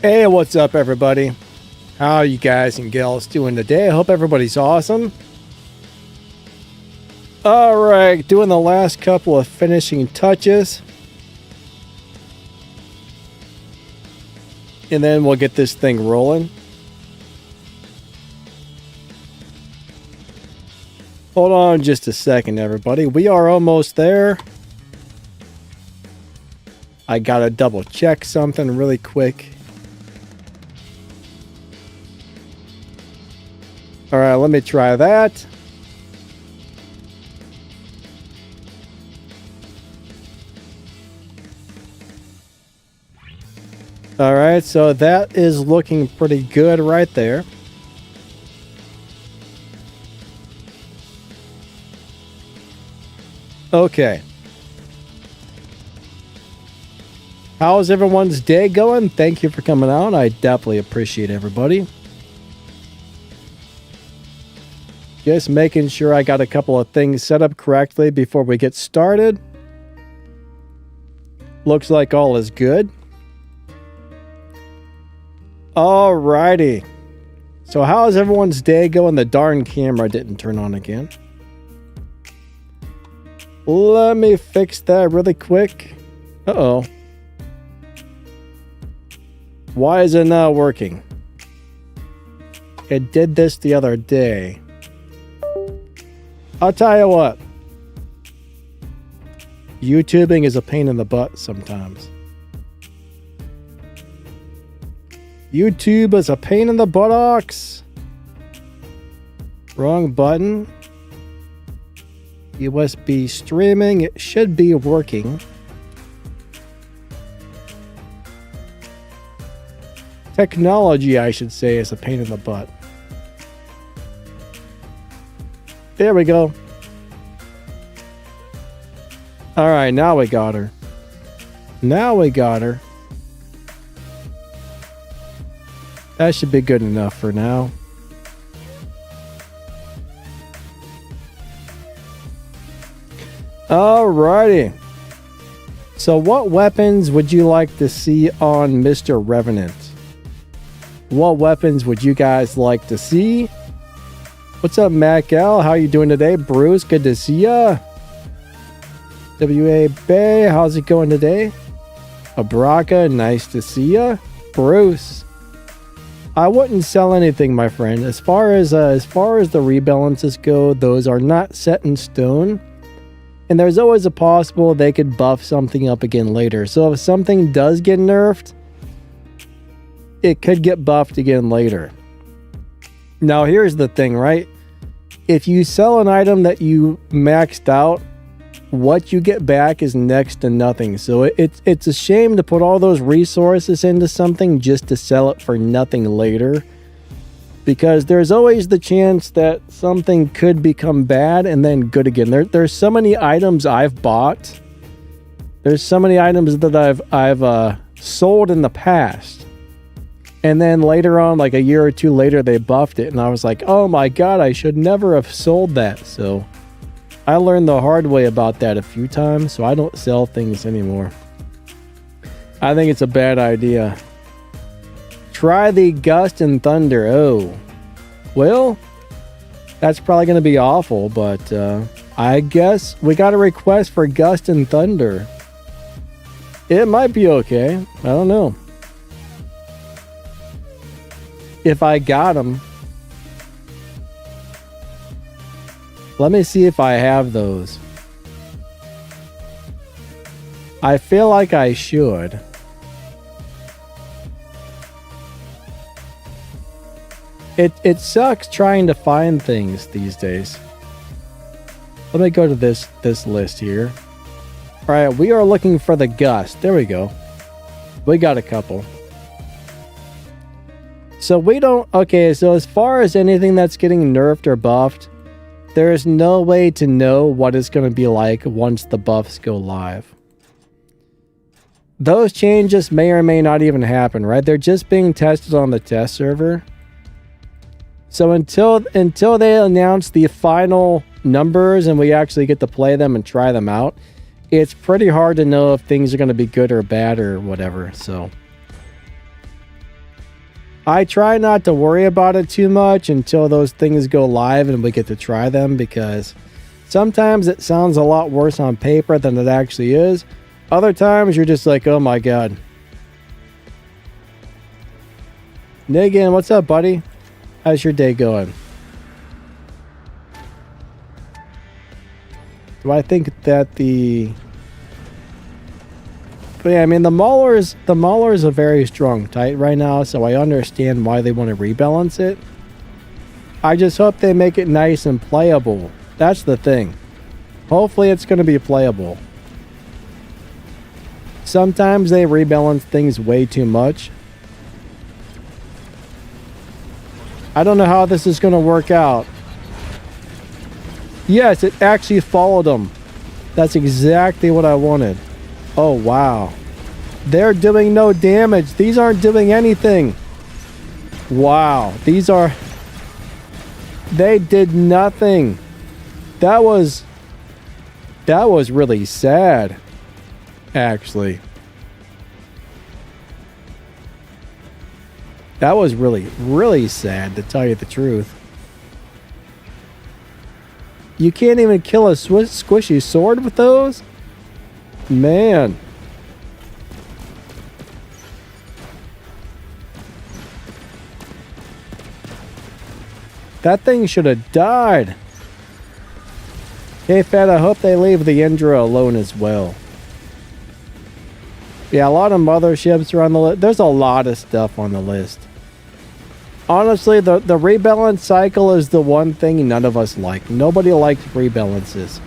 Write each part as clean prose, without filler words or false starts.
Hey, what's up, everybody? How you guys and gals doing today? I hope everybody's awesome. Alright, doing the last couple of finishing touches. And then we'll get this thing rolling. Hold on just a second, everybody. We are almost there. I gotta double check something really quick. Alright, let me try that. Alright, so that is looking pretty good right there. Okay. How's everyone's day going? Thank you for coming out. I definitely appreciate everybody. Just making sure I got a couple of things set up correctly before we get started. Looks like all is good. Alrighty. So how's everyone's day going? The darn camera didn't turn on again. Let me fix that really quick. Uh-oh. Why is it not working? It did this the other day. I'll tell you what. YouTubing is a pain in the butt sometimes. YouTube is a pain in the buttocks. Wrong button. USB streaming. It should be working. Technology, I should say, is a pain in the butt. There we go. Alright, now we got her. Now we got her. That should be good enough for now. Alrighty. So what weapons would you like to see on Mr. Revenant? What weapons would you guys like to see? What's up, Mac L? How you doing today? Bruce, good to see ya. W.A. Bay, how's it going today? Abraka, nice to see ya. Bruce, I wouldn't sell anything, my friend. As far as the rebalances go, those are not set in stone. And there's always a possible they could buff something up again later. So if something does get nerfed, it could get buffed again later. Now here's the thing, right? If you sell an item that you maxed out, what you get back is next to nothing. So it's a shame to put all those resources into something just to sell it for nothing later. Because there's always the chance that something could become bad and then good again. There's so many items I've bought. There's so many items that I've sold in the past. And then later on, like a year or two later, they buffed it. And I was like, oh my god, I should never have sold that. So I learned the hard way about that a few times. So I don't sell things anymore. I think it's a bad idea. Try the Gust and Thunder. Oh. Well, that's probably going to be awful. But I guess we got a request for Gust and Thunder. It might be okay. I don't know. If I got them. Let me see if I have those. I feel like I should. It sucks trying to find things these days. Let me go to this list here. Alright, we are looking for the Gust. There we go. We got a couple. So we don't... Okay, so as far as anything that's getting nerfed or buffed, there is no way to know what it's going to be like once the buffs go live. Those changes may or may not even happen, right? They're just being tested on the test server. So until they announce the final numbers and we actually get to play them and try them out, it's pretty hard to know if things are going to be good or bad or whatever. So I try not to worry about it too much until those things go live and we get to try them, because sometimes it sounds a lot worse on paper than it actually is. Other times you're just like, oh my god. Negan, what's up, buddy? How's your day going? Do I think that But yeah, I mean, the Mauler is a very strong Titan right now, so I understand why they want to rebalance it. I just hope they make it nice and playable. That's the thing. Hopefully it's going to be playable. Sometimes they rebalance things way too much. I don't know how this is going to work out. Yes, it actually followed them. That's exactly what I wanted. Oh, wow. They're doing no damage. These aren't doing anything. Wow. These are... They did nothing. That was really sad, actually. That was really, really sad, to tell you the truth. You can't even kill a squishy sword with those? Man. That thing should have died. Hey, Fed, I hope they leave the Indra alone as well. Yeah, a lot of motherships are on the list. There's a lot of stuff on the list. Honestly, the rebalance cycle is the one thing none of us like. Nobody likes rebalances.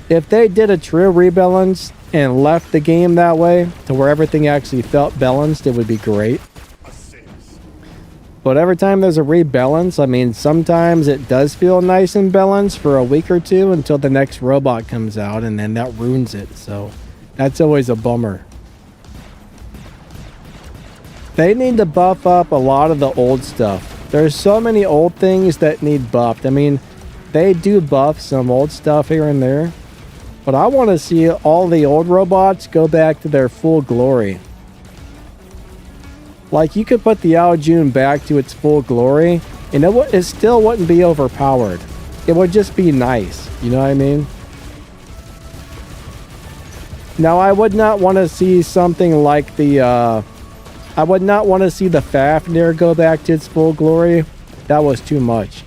If they did a true rebalance and left the game that way, to where everything actually felt balanced, it would be great. But every time there's a rebalance, I mean, sometimes it does feel nice and balanced for a week or two until the next robot comes out, and then that ruins it. So that's always a bummer. They need to buff up a lot of the old stuff. There's so many old things that need buffed. I mean, they do buff some old stuff here and there, but I want to see all the old robots go back to their full glory. Like, you could put the Aljun back to its full glory, and it still wouldn't be overpowered. It would just be nice. You know what I mean? Now, I would not want to see something like the... I would not want to see the Fafnir go back to its full glory. That was too much.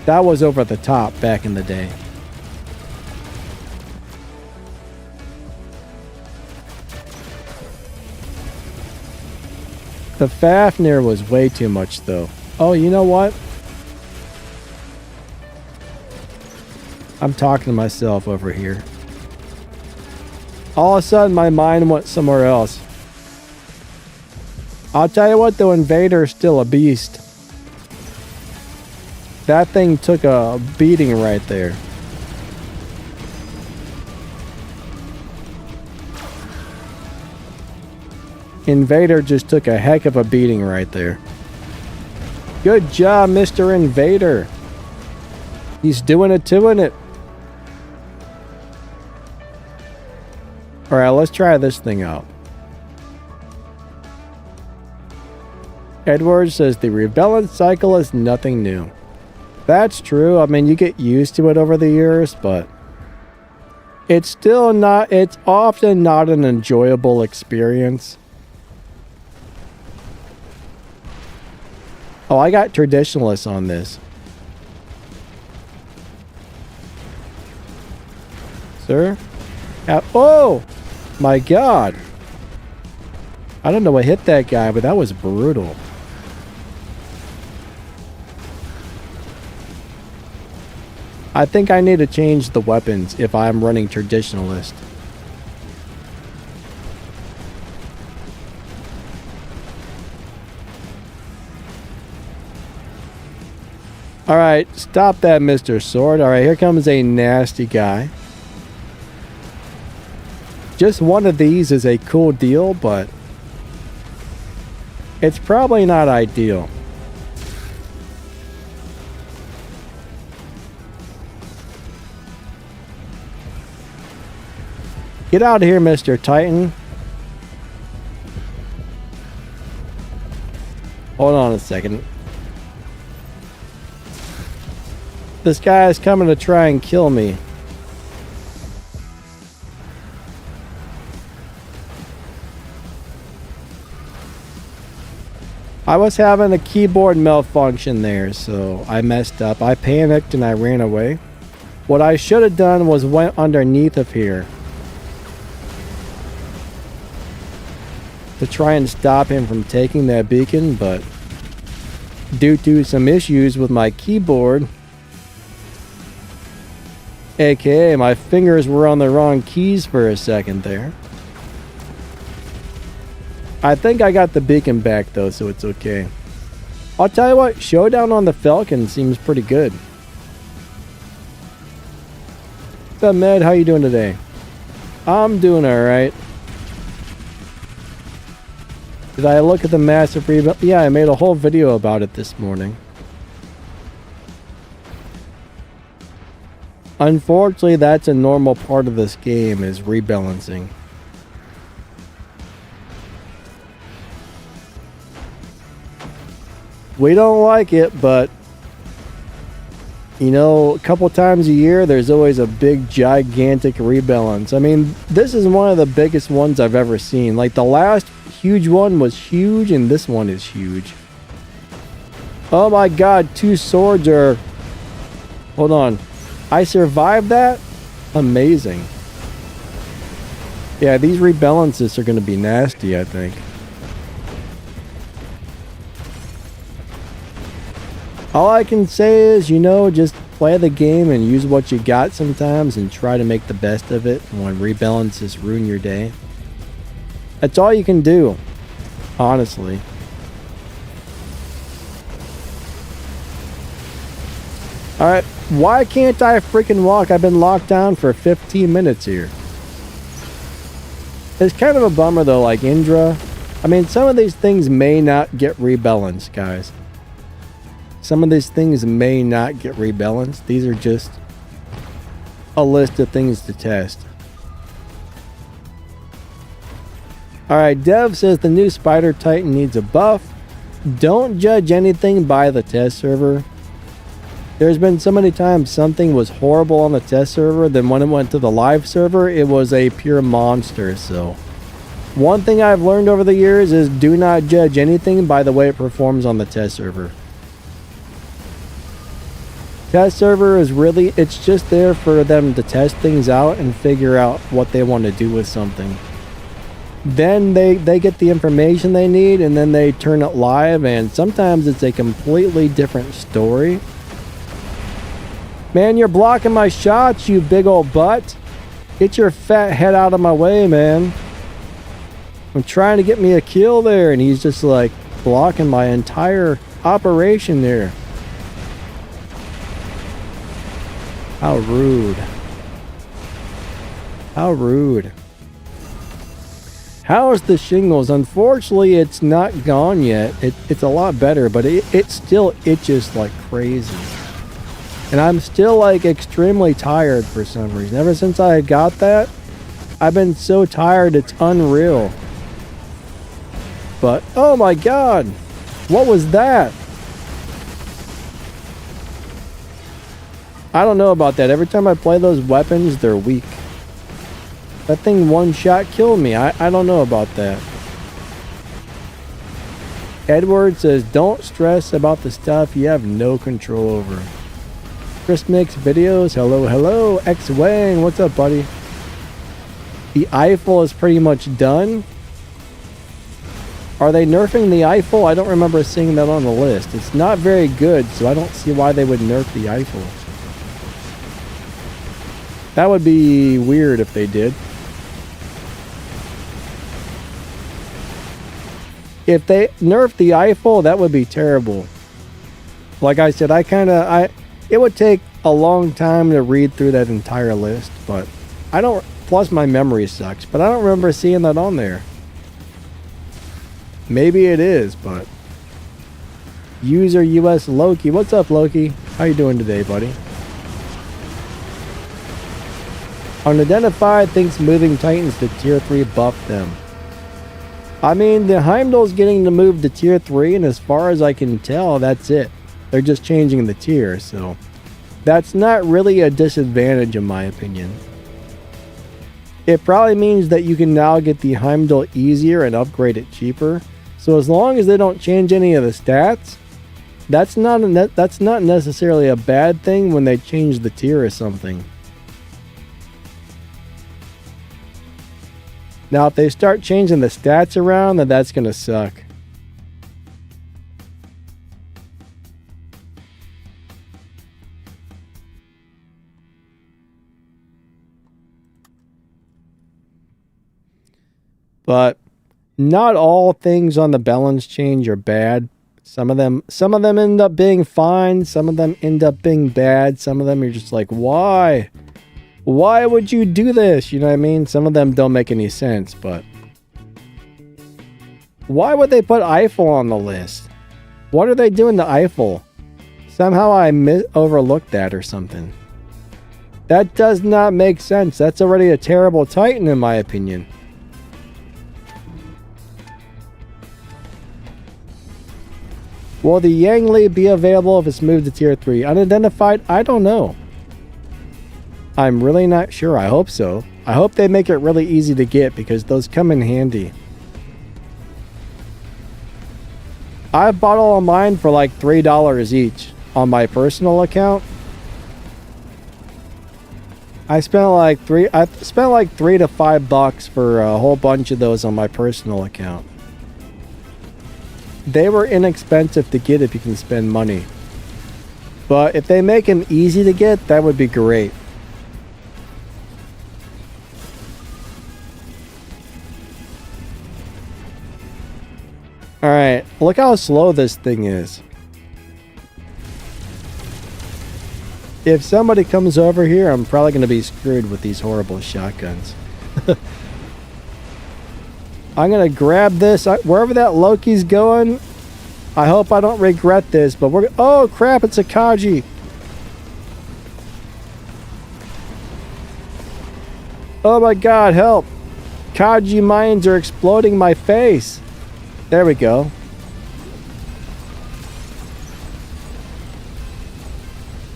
That was over the top back in the day. The Fafnir was way too much, though. Oh, you know what? I'm talking to myself over here. All of a sudden, my mind went somewhere else. I'll tell you what, though, Invader's still a beast. That thing took a beating right there. Invader just took a heck of a beating right there. Good job, Mr. Invader. He's doing it. Alright, let's try this thing out. Edward says the rebalance cycle is nothing new. That's true. I mean, you get used to it over the years, but it's still not, it's often not an enjoyable experience. Oh, I got traditionalists on this. Sir? Oh! My God! I don't know what hit that guy, but that was brutal. I think I need to change the weapons if I'm running traditionalist. Alright, stop that, Mr. Sword. Alright, here comes a nasty guy. Just one of these is a cool deal, but it's probably not ideal. Get out of here, Mr. Titan. Hold on a second. This guy is coming to try and kill me. I was having a keyboard malfunction there, so I messed up. I panicked and I ran away. What I should have done was went underneath of here to try and stop him from taking that beacon, but due to some issues with my keyboard, aka my fingers were on the wrong keys for a second there. I think I got the beacon back though, so it's okay. I'll tell you what, Showdown on the Falcon seems pretty good. What's up, Med? How you doing today? I'm doing alright. Did I look at the massive rebuild? Yeah, I made a whole video about it this morning. Unfortunately, that's a normal part of this game, is rebalancing. We don't like it, but you know, a couple times a year there's always a big gigantic rebalance. I mean, this is one of the biggest ones I've ever seen. Like, the last huge one was huge, and this one is huge. Oh my god, 2 swords are... Hold on. I survived that? Amazing. Yeah, these rebalances are going to be nasty, I think. All I can say is, you know, just play the game and use what you got sometimes and try to make the best of it when rebalances ruin your day. That's all you can do, honestly. Alright, why can't I freaking walk? I've been locked down for 15 minutes here. It's kind of a bummer though, like Indra. I mean, some of these things may not get rebalanced, guys. Some of these things may not get rebalanced. These are just a list of things to test. Alright, Dev says the new Spider Titan needs a buff. Don't judge anything by the test server. There's been so many times something was horrible on the test server, then when it went to the live server, it was a pure monster. So, one thing I've learned over the years is do not judge anything by the way it performs on the test server. Test server is really, it's just there for them to test things out and figure out what they want to do with something. Then they get the information they need and then they turn it live, and sometimes it's a completely different story. Man, you're blocking my shots, you big old butt. Get your fat head out of my way, man. I'm trying to get me a kill there and he's just like blocking my entire operation there. How rude. How rude. How's the shingles? Unfortunately, it's not gone yet. It's a lot better, but it still itches like crazy. And I'm still like extremely tired for some reason. Ever since I got that, I've been so tired it's unreal. But, oh my god! What was that? I don't know about that. Every time I play those weapons, they're weak. That thing one shot killed me. I don't know about that. Edward says, don't stress about the stuff you have no control over. Chris makes videos. Hello, hello. X-Wang, what's up, buddy? The Eiffel is pretty much done. Are they nerfing the Eiffel? I don't remember seeing that on the list. It's not very good, so I don't see why they would nerf the Eiffel. That would be weird if they did. If they nerfed the Eiffel, that would be terrible. Like I said, it would take a long time to read through that entire list, but I don't, plus my memory sucks, but I don't remember seeing that on there. Maybe it is, but user US Loki. What's up, Loki? How you doing today, buddy? Unidentified thinks moving Titans to tier 3 buffed them. I mean, the Heimdall's getting to move to tier 3, and as far as I can tell, that's it. They're just changing the tier, so that's not really a disadvantage in my opinion. It probably means that you can now get the Heimdall easier and upgrade it cheaper. So as long as they don't change any of the stats, that's not necessarily a bad thing when they change the tier or something. Now, if they start changing the stats around, then that's going to suck. But not all things on the balance change are bad. Some of them end up being fine. Some of them end up being bad. Some of them you're just like, why? Why would you do this? You know what I mean? Some of them don't make any sense, but why would they put Eiffel on the list? What are they doing to Eiffel? Somehow I overlooked that or something. That does not make sense. That's already a terrible Titan in my opinion. Will the Yangli be available if it's moved to tier 3? Unidentified? I don't know. I'm really not sure. I hope so. I hope they make it really easy to get because those come in handy. I bought all of mine for like $3 each on my personal account. I spent like $3 to $5 for a whole bunch of those on my personal account. They were inexpensive to get if you can spend money. But if they make them easy to get, that would be great. Alright, look how slow this thing is. If somebody comes over here, I'm probably going to be screwed with these horrible shotguns. I'm going to grab this. Wherever that Loki's going, I hope I don't regret this, but we're... Oh, crap, it's a Kaji. Oh my god, help. Kaji mines are exploding my face. There we go.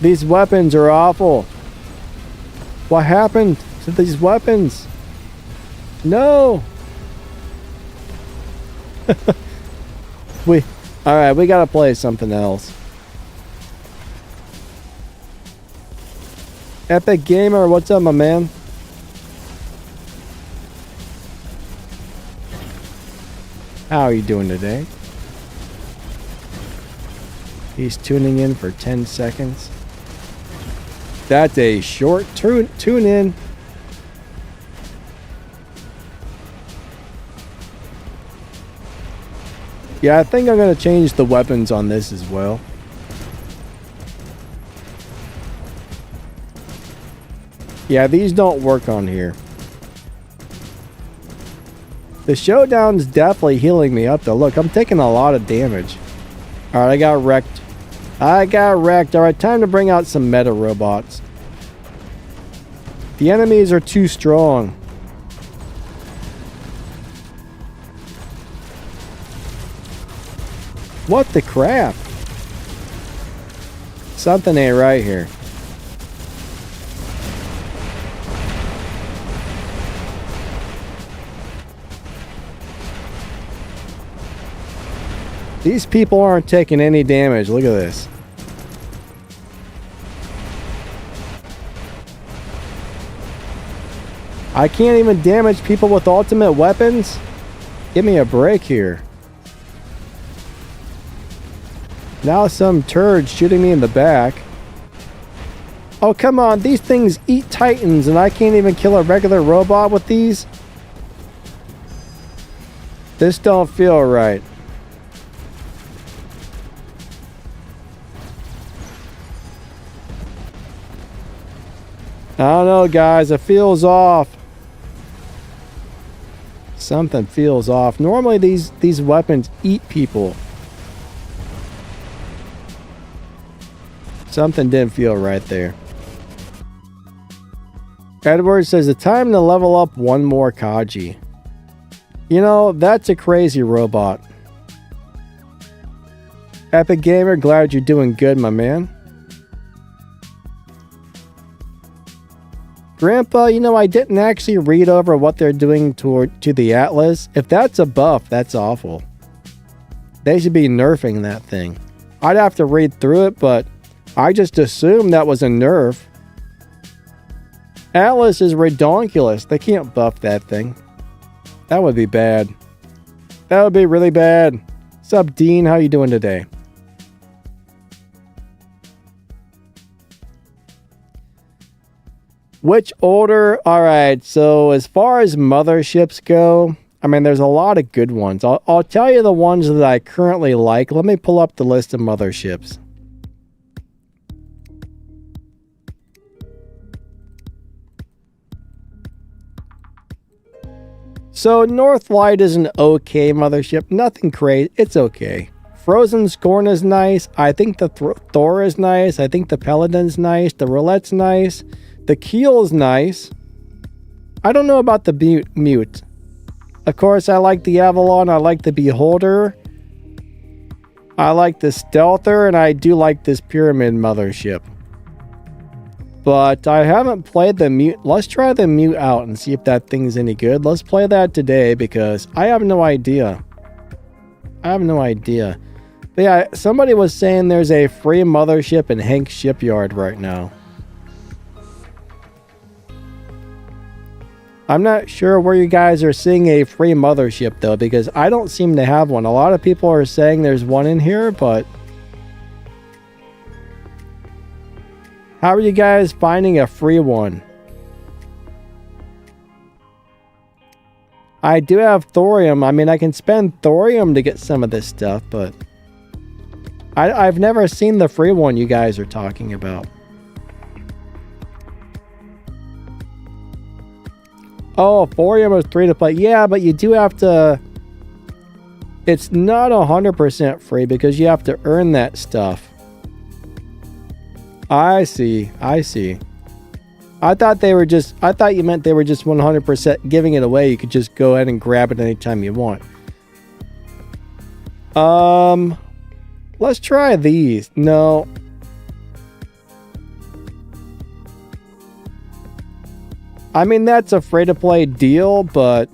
These weapons are awful. What happened to these weapons? No. Alright, we gotta play something else. Epic Gamer, what's up, my man? How are you doing today? He's tuning in for 10 seconds. That's a short tune in. Yeah, I think I'm going to change the weapons on this as well. Yeah, these don't work on here. The showdown's definitely healing me up though. Look, I'm taking a lot of damage. Alright, I got wrecked. Alright, time to bring out some meta robots. The enemies are too strong. What the crap? Something ain't right here. These people aren't taking any damage. Look at this. I can't even damage people with ultimate weapons? Give me a break here. Now some turd shooting me in the back. Oh, come on. These things eat titans and I can't even kill a regular robot with these? This don't feel right. I don't know, guys. It feels off. Something feels off. Normally these weapons eat people. Something didn't feel right there. Edward says the time to level up one more Kaji. You know, that's a crazy robot. Epic Gamer, glad you're doing good, my man. Grandpa, you know, I didn't actually read over what they're doing to the Atlas. If that's a buff, that's awful. They should be nerfing that thing. I'd have to read through it, but I just assumed that was a nerf. Atlas is redonkulous. They can't buff that thing. That would be bad. That would be really bad. What's up, Dean? How you doing today? Which order? Alright, so as far as motherships go, I mean, there's a lot of good ones. I'll tell you the ones that I currently like. Let me pull up the list of motherships. So Northlight is an okay mothership. Nothing crazy. It's okay. Frozen Scorn is nice. I think the Thor is nice. I think the Paladin's nice. The Roulette's nice. The Keel is nice. I don't know about the Mute. Of course, I like the Avalon. I like the Beholder. I like the Stealther. And I do like this Pyramid mothership. But I haven't played the Mute. Let's try the Mute out and see if that thing's any good. Let's play that today because I have no idea. I have no idea. But yeah, somebody was saying there's a free mothership in Hank's Shipyard right now. I'm not sure where you guys are seeing a free mothership though, because I don't seem to have one. A lot of people are saying there's one in here, but how are you guys finding a free one? I do have thorium. I mean, I can spend thorium to get some of this stuff, but I've never seen the free one you guys are talking about. Oh, thorium is free to play. Yeah, but you do have to... It's not 100% free because you have to earn that stuff. I see. I see. I thought they were just... I thought you meant they were just 100% giving it away. You could just go ahead and grab it anytime you want. Let's try these. No. I mean, that's a free-to-play deal, but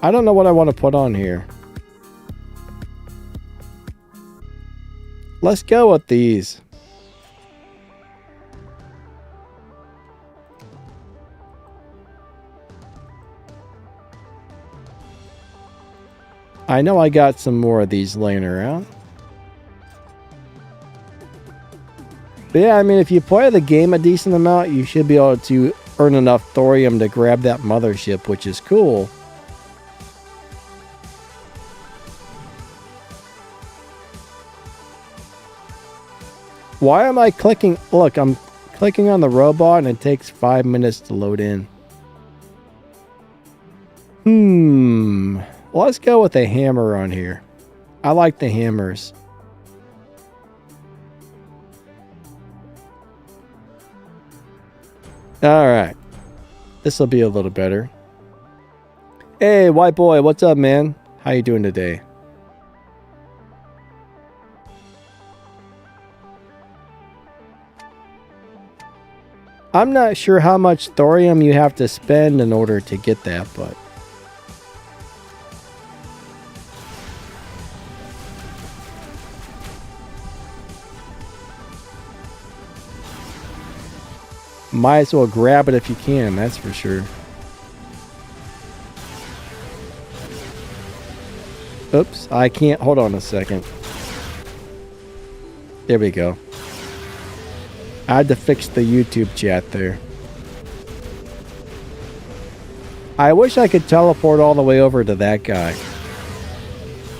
I don't know what I want to put on here. Let's go with these. I know I got some more of these laying around. But yeah, I mean, if you play the game a decent amount, you should be able to earn enough thorium to grab that mothership, which is cool. Why am I clicking? Look, I'm clicking on the robot and it takes 5 minutes to load in. Let's go with a hammer on here. I like the hammers. Alright. This will be a little better. Hey, white boy, what's up, man? How you doing today? I'm not sure how much thorium you have to spend in order to get that, but... Might as well grab it if you can, that's for sure. Oops, I can't. Hold on a second. There we go. I had to fix the YouTube chat there. I wish I could teleport all the way over to that guy.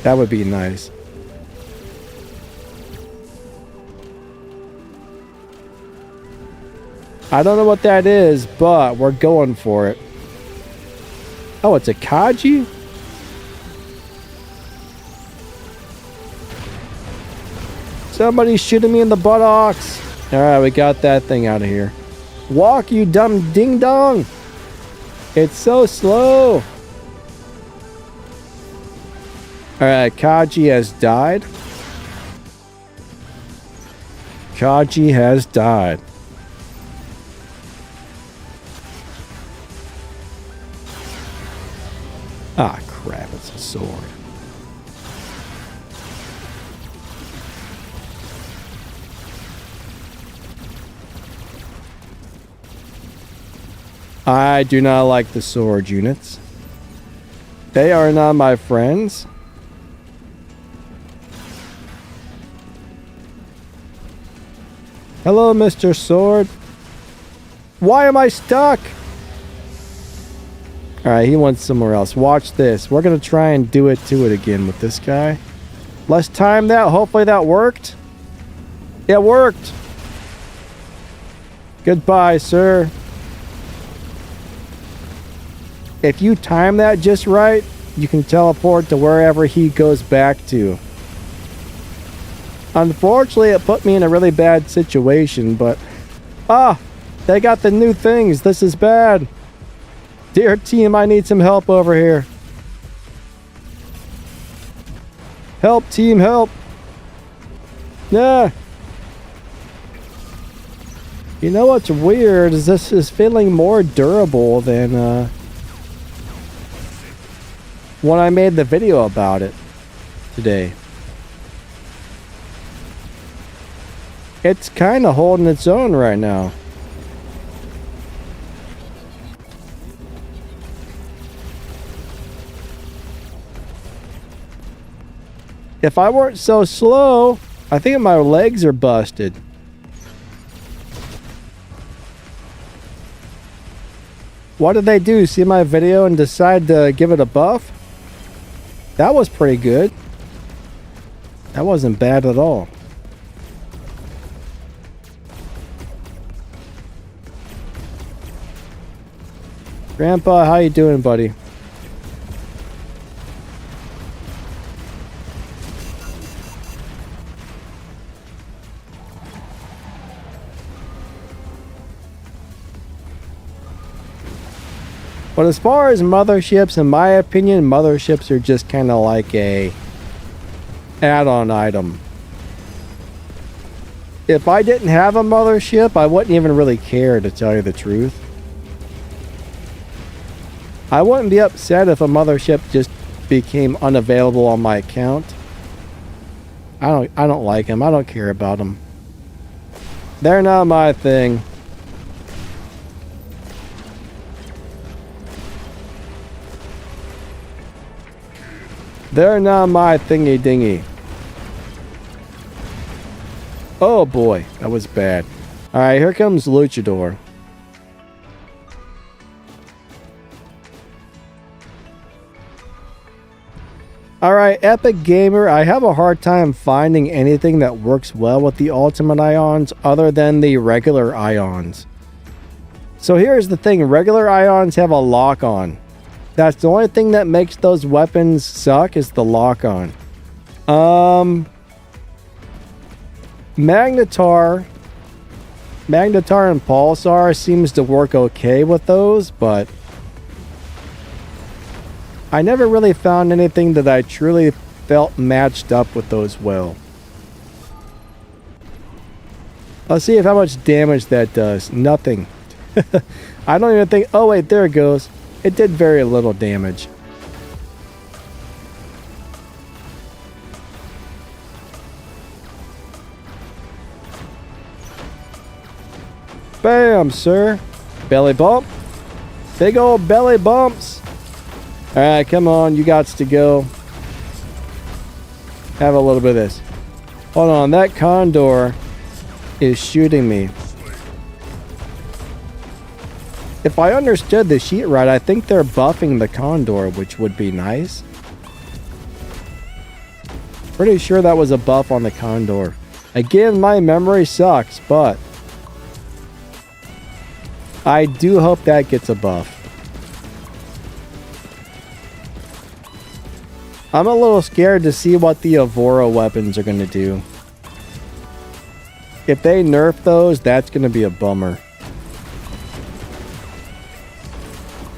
That would be nice. I don't know what that is, but we're going for it. Oh, it's a Kaji? Somebody's shooting me in the buttocks. Alright, we got that thing out of here. Walk, you dumb ding-dong! It's so slow! Alright, Kaji has died. Kaji has died. Ah, crap, it's a sword. I do not like the sword units. They are not my friends. Hello, Mr. Sword. Why am I stuck? Alright, he went somewhere else. Watch this. We're going to try and do it to it again with this guy. Let's time that. Hopefully that worked. It worked. Goodbye, sir. If you time that just right, you can teleport to wherever he goes back to. Unfortunately, it put me in a really bad situation, but... Ah! They got the new things. This is bad. Dear team, I need some help over here. Help, team, help. Yeah. You know what's weird is this is feeling more durable than when I made the video about it today. It's kind of holding its own right now. If I weren't so slow, I think my legs are busted. What did they do? See my video and decide to give it a buff? That was pretty good. That wasn't bad at all. Grandpa, how you doing, buddy? But as far as motherships, in my opinion, motherships are just kind of like a add-on item. If I didn't have a mothership, I wouldn't even really care, to tell you the truth. I wouldn't be upset if a mothership just became unavailable on my account. I don't like them. I don't care about them. They're not my thing. They're not my thingy dingy. Oh boy, that was bad. Alright, here comes Luchador. Alright, Epic Gamer, I have a hard time finding anything that works well with the ultimate ions other than the regular ions. So here's the thing, regular ions have a lock-on. That's the only thing that makes those weapons suck is the lock-on. Magnetar and Pulsar seems to work okay with those, but I never really found anything that I truly felt matched up with those well. Let's see how much damage that does. Nothing. I don't even think... Oh wait, there it goes. It did very little damage. Bam, sir. Belly bump. Big old belly bumps. Alright, come on. You gots to go. Have a little bit of this. Hold on. That condor is shooting me. If I understood the sheet right, I think they're buffing the condor, which would be nice. Pretty sure that was a buff on the condor. Again, my memory sucks, but I do hope that gets a buff. I'm a little scared to see what the Evora weapons are going to do. If they nerf those, that's going to be a bummer.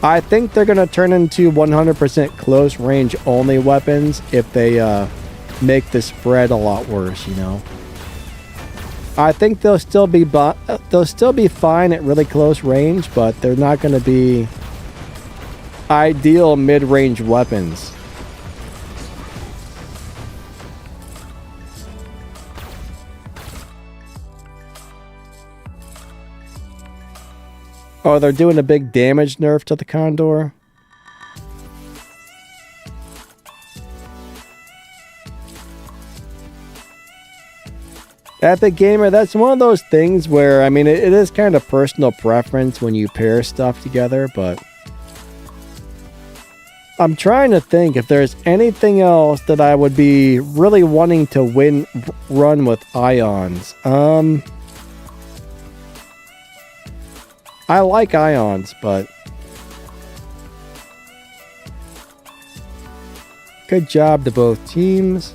I think they're going to turn into 100% close range only weapons if they make the spread a lot worse, you know. I think they'll still be fine at really close range, but they're not going to be ideal mid-range weapons. Oh, they're doing a big damage nerf to the Condor. Epic Gamer, that's one of those things where, I mean, it is kind of personal preference when you pair stuff together, but I'm trying to think if there's anything else that I would be really wanting to run with ions. I like ions, but good job to both teams.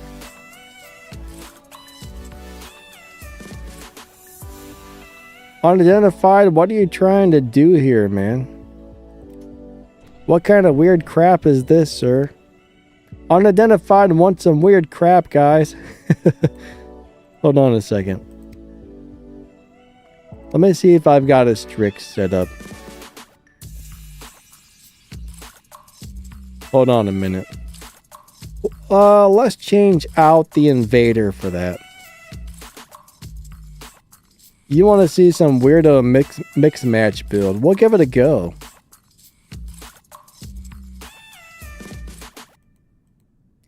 Unidentified, what are you trying to do here, man? What kind of weird crap is this, sir? Unidentified wants some weird crap, guys. Hold on a second. Let me see if I've got a Strix set up. Hold on a minute. Let's change out the invader for that. You want to see some weirdo mix match build? We'll give it a go.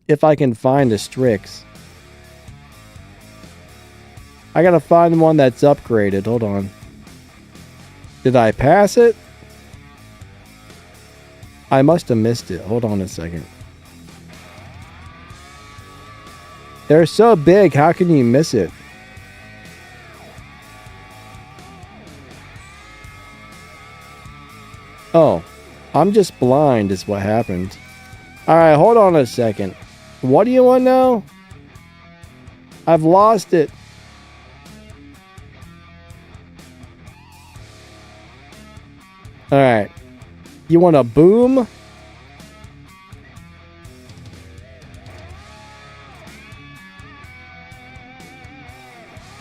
If I can find a Strix. I gotta find one that's upgraded. Hold on. Did I pass it? I must have missed it. Hold on a second. They're so big, how can you miss it? Oh, I'm just blind is what happened. Alright, hold on a second. What do you want now? I've lost it. Alright. You want a boom?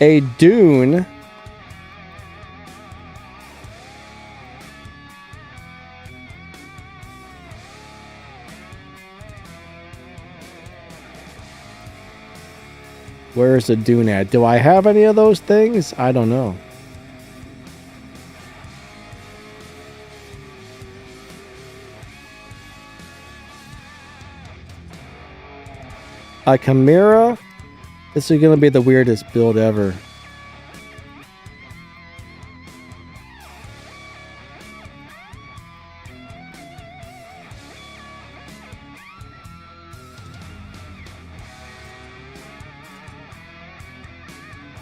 A dune? Where's the dune at? Do I have any of those things? I don't know. A Chimera? This is going to be the weirdest build ever.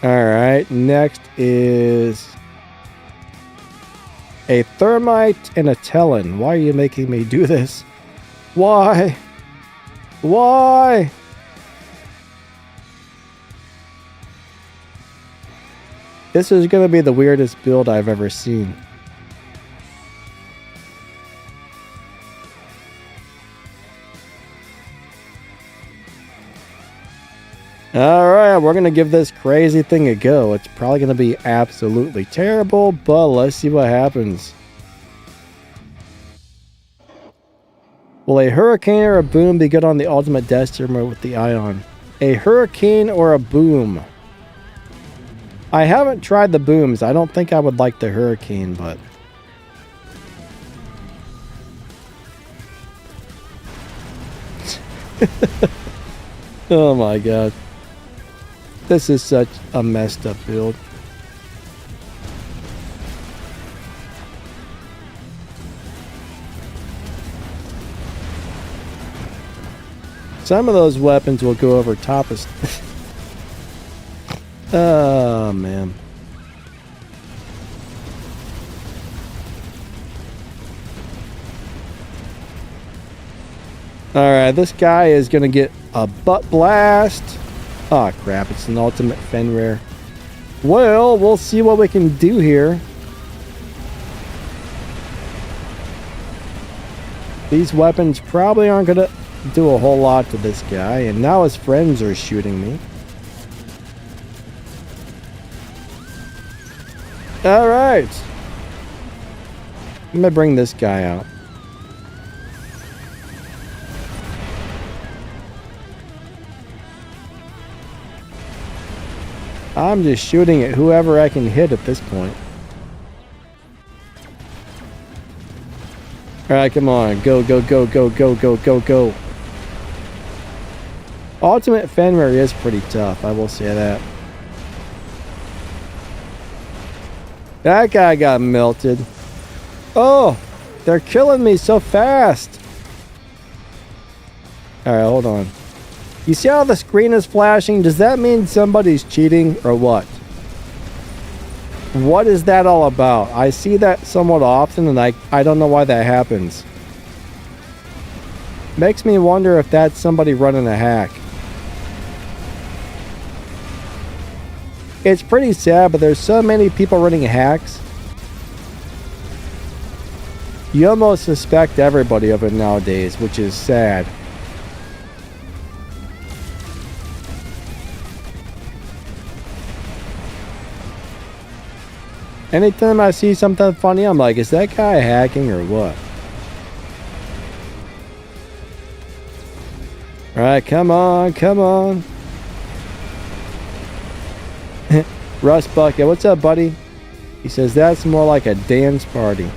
Alright, next is a Thermite and a Talon. Why are you making me do this? Why? Why? This is going to be the weirdest build I've ever seen. Alright, we're going to give this crazy thing a go. It's probably going to be absolutely terrible, but let's see what happens. Will a hurricane or a boom be good on the ultimate Destro with the ion? A hurricane or a boom? I haven't tried the booms. I don't think I would like the hurricane, but... oh my god. This is such a messed up build. Some of those weapons will go over top of... oh, man. Alright, this guy is going to get a butt blast. Oh crap, it's an ultimate Fenrir. Well, we'll see what we can do here. These weapons probably aren't gonna do a whole lot to this guy, and now his friends are shooting me. Alright. I'm gonna bring this guy out. I'm just shooting at whoever I can hit at this point. Alright, come on. Go, go, go, go, go, go, go, go. Ultimate Fenrir is pretty tough, I will say that. That guy got melted. Oh, they're killing me so fast. Alright, hold on. You see how the screen is flashing? Does that mean somebody's cheating or what? What is that all about? I see that somewhat often and I don't know why that happens. Makes me wonder if that's somebody running a hack. It's pretty sad, but there's so many people running hacks. You almost suspect everybody of it nowadays, which is sad. Anytime I see something funny, I'm like, is that guy hacking or what? Alright, come on, come on. Russ Bucket, what's up, buddy? He says that's more like a dance party.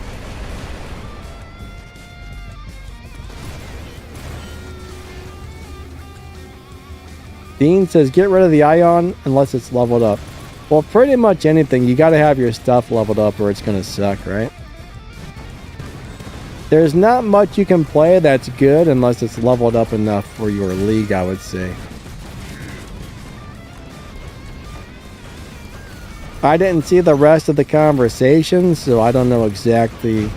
Dean says get rid of the ion unless it's leveled up. Well, pretty much anything, you gotta have your stuff leveled up or it's gonna suck, right? There's not much you can play that's good unless it's leveled up enough for your league, I would say. I didn't see the rest of the conversation, so I don't know exactly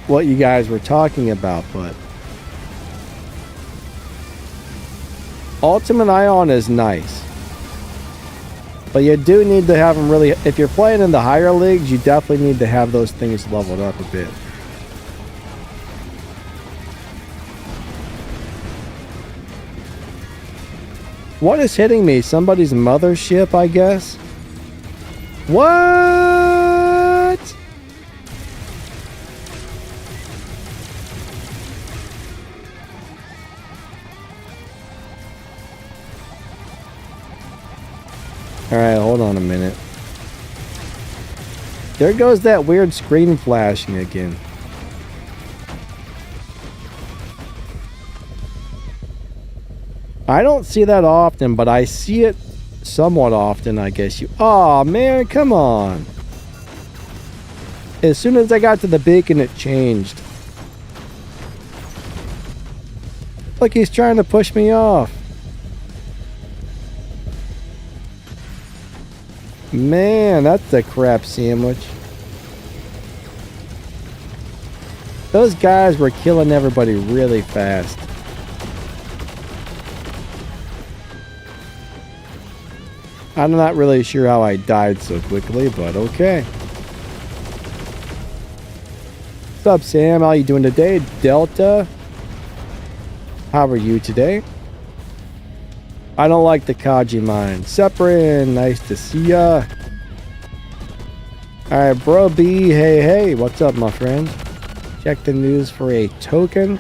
what you guys were talking about, but Ultimate Ion is nice. But you do need to have them really... If you're playing in the higher leagues, you definitely need to have those things leveled up a bit. What is hitting me? Somebody's mothership, I guess? What? Alright, hold on a minute. There goes that weird screen flashing again. I don't see that often, but I see it somewhat often, I guess you... Aw, man, come on. As soon as I got to the beacon, it changed. Look, he's trying to push me off. Man, that's a crap sandwich. Those guys were killing everybody really fast. I'm not really sure how I died so quickly, but okay. What's up, Sam? How you doing today? Delta? How are you today? I don't like the Kaji mine. Seprin, nice to see ya. Alright, bro B, hey, what's up, my friend? Check the news for a token.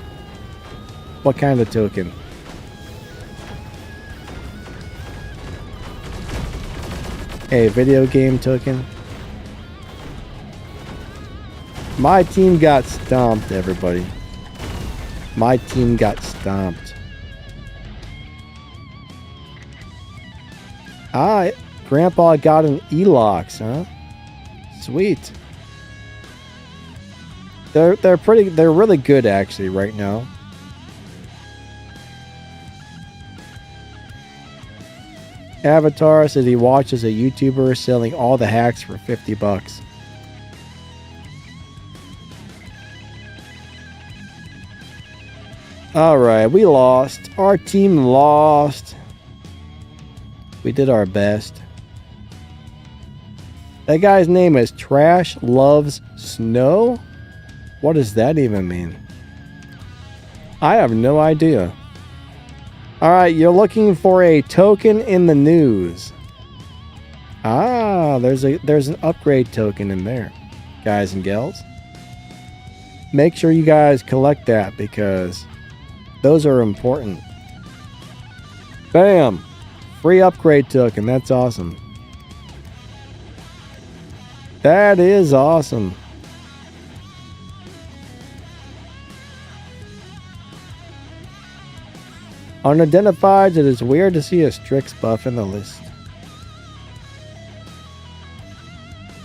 What kind of token? A video game token. My team got stomped, everybody. My team got stomped. Ah, Grandpa got an Elox, huh? Sweet. They're really good actually right now. Avatar says he watches a YouTuber selling all the hacks for $50. Alright, we lost. Our team lost. We did our best. That guy's name is Trash Loves Snow. What does that even mean? I have no idea. Alright, you're looking for a token in the news. Ah, there's an upgrade token in there, guys and gals. Make sure you guys collect that because those are important. Bam! Free upgrade token. That's awesome. That is awesome. Unidentified, it is weird to see a Strix buff in the list.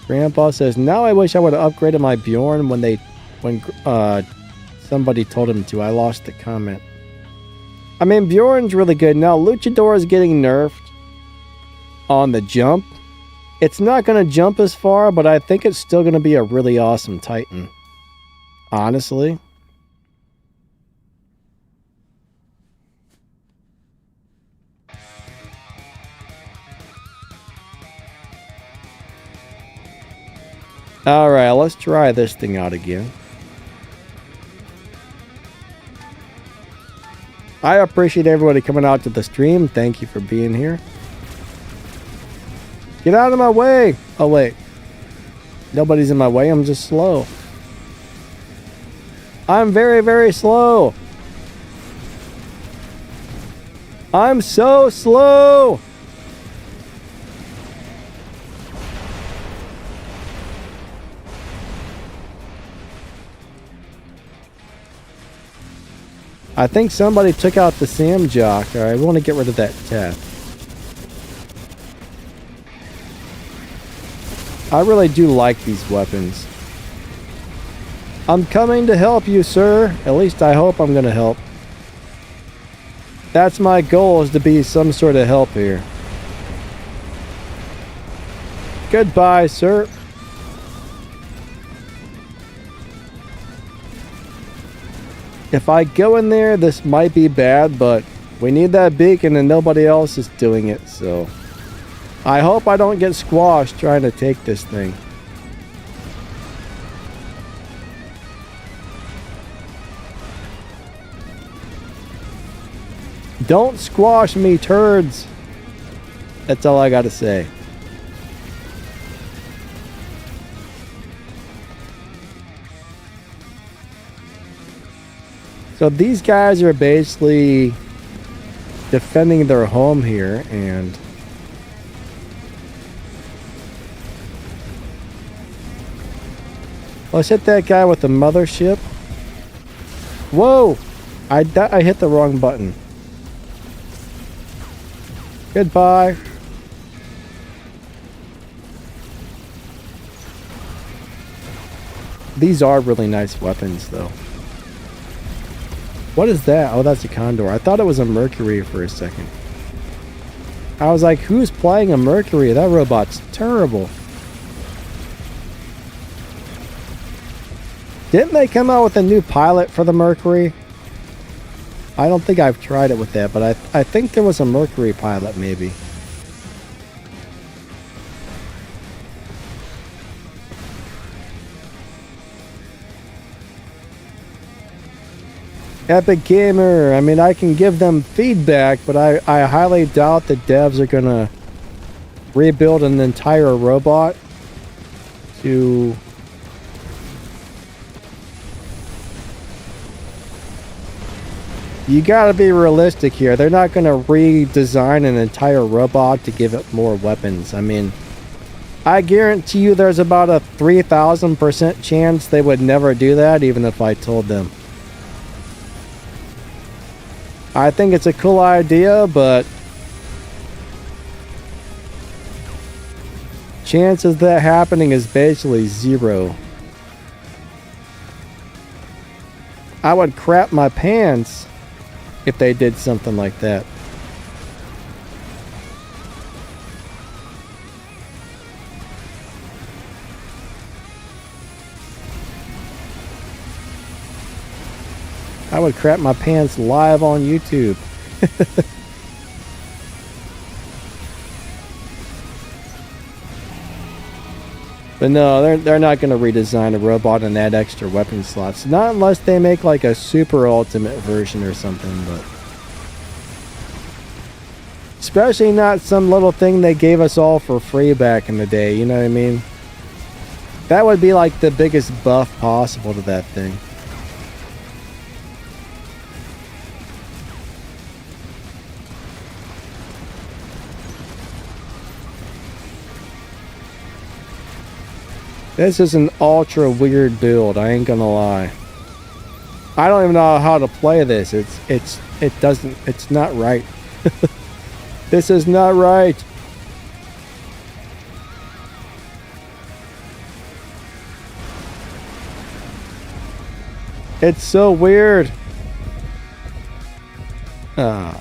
Grandpa says, now I wish I would have upgraded my Bjorn when somebody told him to. I lost the comment. I mean, Bjorn's really good. Now, Luchador is getting nerfed on the jump. It's not going to jump as far, but I think it's still going to be a really awesome Titan. Honestly. Alright, let's try this thing out again. I appreciate everybody coming out to the stream. Thank you for being here. Get out of my way! Oh wait. Nobody's in my way, I'm just slow. I'm very, very slow. I'm so slow! I think somebody took out the Sam Jock. Alright, we want to get rid of that tab. I really do like these weapons. I'm coming to help you, sir. At least I hope I'm going to help. That's my goal, is to be some sort of help here. Goodbye, sir. If I go in there, this might be bad, but we need that beacon and nobody else is doing it, so I hope I don't get squashed trying to take this thing. Don't squash me, turds. That's all I gotta say. So these guys are basically defending their home here, and let's hit that guy with the mothership. Whoa! I hit the wrong button. Goodbye. These are really nice weapons, though. What is that? Oh, that's a Condor. I thought it was a Mercury for a second. I was like, who's playing a Mercury? That robot's terrible. Didn't they come out with a new pilot for the Mercury? I don't think I've tried it with that, but I think there was a Mercury pilot, maybe. Epic Gamer, I mean, I can give them feedback, but I highly doubt the devs are gonna rebuild an entire robot to... You gotta be realistic here. They're not gonna redesign an entire robot to give it more weapons. I mean, I guarantee you there's about a 3,000% chance they would never do that, even if I told them. I think it's a cool idea, but chances of that happening is basically zero. I would crap my pants if they did something like that. I would crap my pants live on YouTube. But no, they're not going to redesign a robot and add extra weapon slots. Not unless they make like a super ultimate version or something, but... Especially not some little thing they gave us all for free back in the day, you know what I mean? That would be like the biggest buff possible to that thing. This is an ultra weird build, I ain't gonna lie. I don't even know how to play this. It's not right. This is not right. It's so weird. Ah.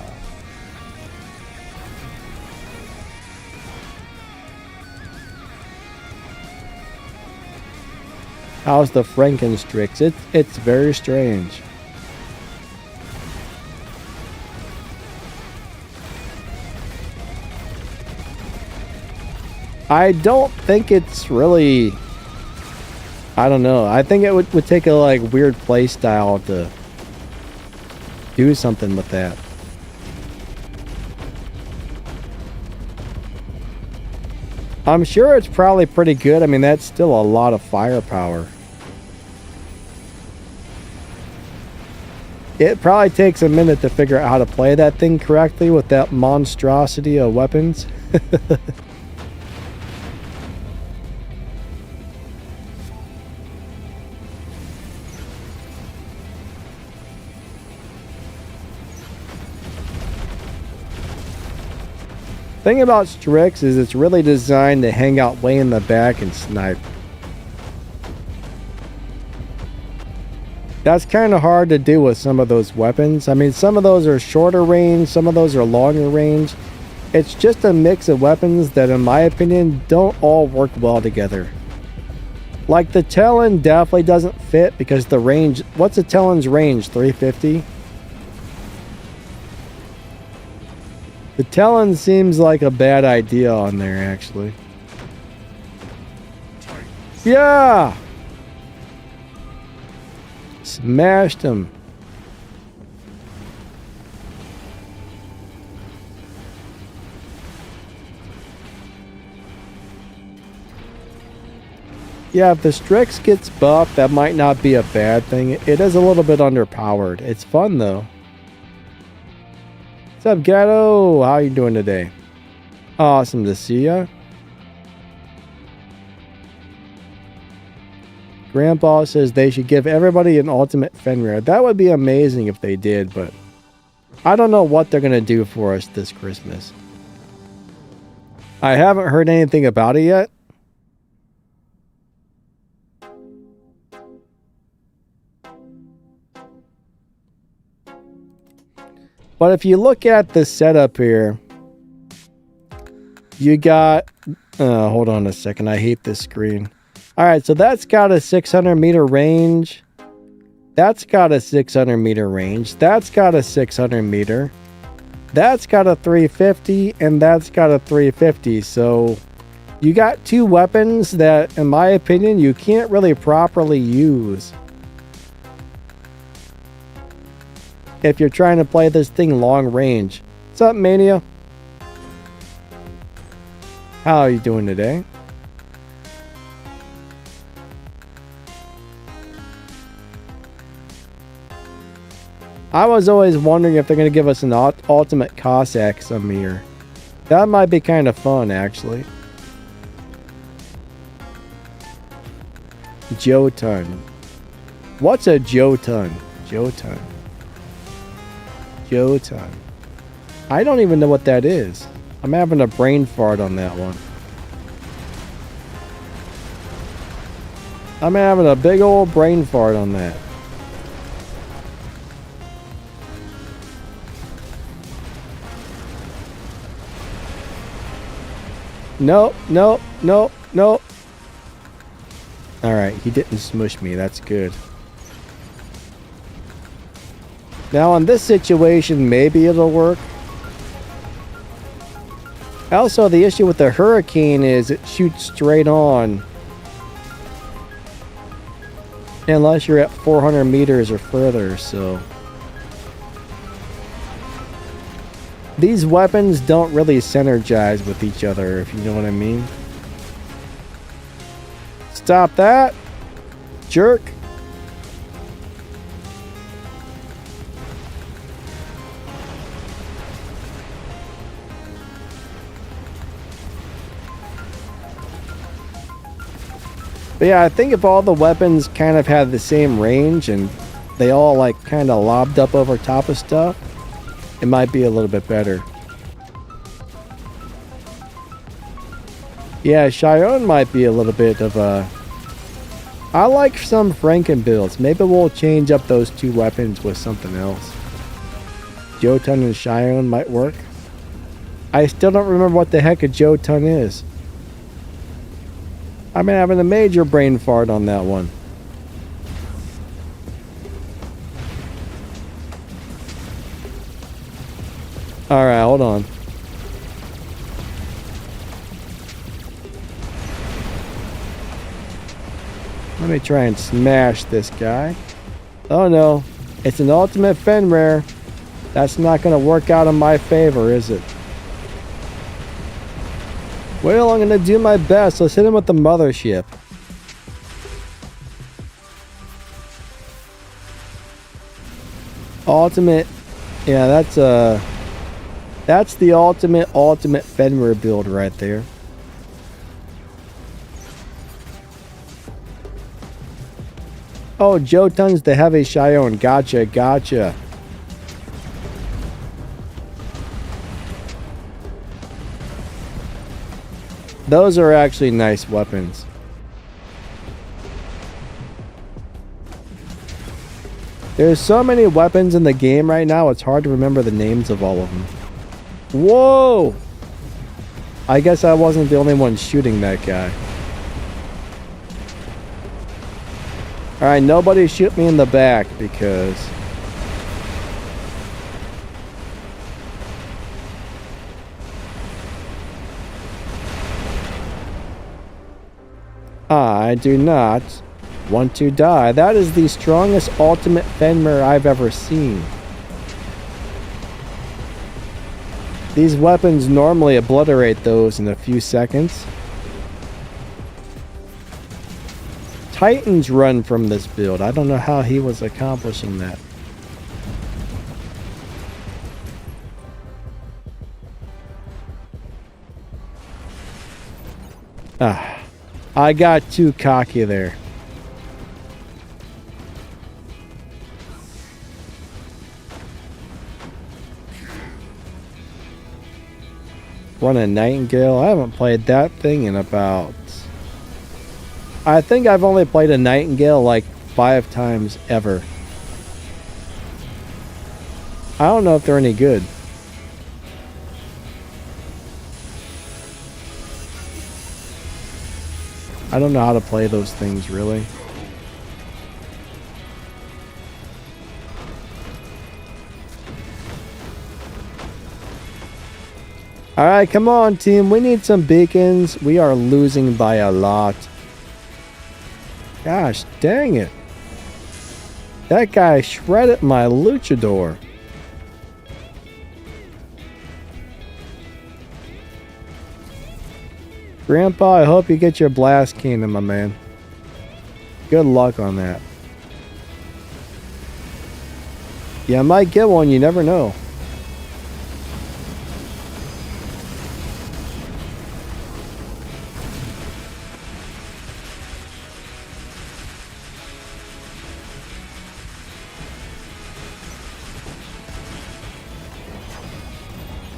How's the Frankenstrix? It's very strange. I don't think it's really... I don't know. I think it would take a like weird play style to do something with that. I'm sure it's probably pretty good. I mean, that's still a lot of firepower. It probably takes a minute to figure out how to play that thing correctly with that monstrosity of weapons. Thing about Strix is it's really designed to hang out way in the back and snipe. That's kind of hard to do with some of those weapons. I mean, some of those are shorter range, some of those are longer range. It's just a mix of weapons that, in my opinion, don't all work well together. Like the Talon definitely doesn't fit because the range... What's a Talon's range? 350? The Talon seems like a bad idea on there, actually. Yeah! Smashed him. Yeah, if the Strix gets buffed, that might not be a bad thing. It is a little bit underpowered. It's fun, though. What's up, Gatto? How you doing today? Awesome to see ya. Grandpa says they should give everybody an ultimate Fenrir. That would be amazing if they did, but I don't know what they're going to do for us this Christmas. I haven't heard anything about it yet. But if you look at the setup here, you got... hold on a second. I hate this screen. Alright, so that's got a 600 meter range. That's got a 600 meter range. That's got a 600 meter. That's got a 350. And that's got a 350. So you got two weapons that, in my opinion, you can't really properly use if you're trying to play this thing long range. What's up, Mania? How are you doing today? I was always wondering if they're going to give us an ultimate Cossack some year. That might be kind of fun, actually. Jotun. What's a Jotun? Jotun. Jotun. I don't even know what that is. I'm having a brain fart on that one. I'm having a big old brain fart on that. Nope, nope, nope, nope. Alright, he didn't smush me. That's good. Now, in this situation, maybe it'll work. Also, the issue with the Hurricane is it shoots straight on. Unless you're at 400 meters or further, so. These weapons don't really synergize with each other, if you know what I mean. Stop that! Jerk! But yeah, I think if all the weapons kind of had the same range and they all like kind of lobbed up over top of stuff, it might be a little bit better. Yeah, Cheyenne might be a little bit of a... I like some Franken builds. Maybe we'll change up those two weapons with something else. Jotun and Cheyenne might work. I still don't remember what the heck a Jotun is. I've been having a major brain fart on that one. Alright, hold on. Let me try and smash this guy. Oh no, it's an ultimate Fenrir. That's not going to work out in my favor, is it? Well, I'm going to do my best. Let's hit him with the mothership. Ultimate. Yeah, that's the ultimate Fenrir build right there. Oh, Jotun's the heavy Cheyenne. Gotcha, gotcha. Those are actually nice weapons. There's so many weapons in the game right now, it's hard to remember the names of all of them. Whoa! I guess I wasn't the only one shooting that guy. Alright, nobody shoot me in the back because... I do not want to die. That is the strongest ultimate Fenrir I've ever seen. These weapons normally obliterate those in a few seconds. Titans run from this build. I don't know how he was accomplishing that. I got too cocky there. Run a Nightingale. I haven't played that thing in about... I think I've only played a Nightingale like 5 times ever. I don't know if they're any good. I don't know how to play those things, really. Alright, come on, team. We need some beacons. We are losing by a lot. Gosh, dang it. That guy shredded my luchador. Grandpa, I hope you get your blast cannon, my man. Good luck on that. Yeah, I might get one, you never know.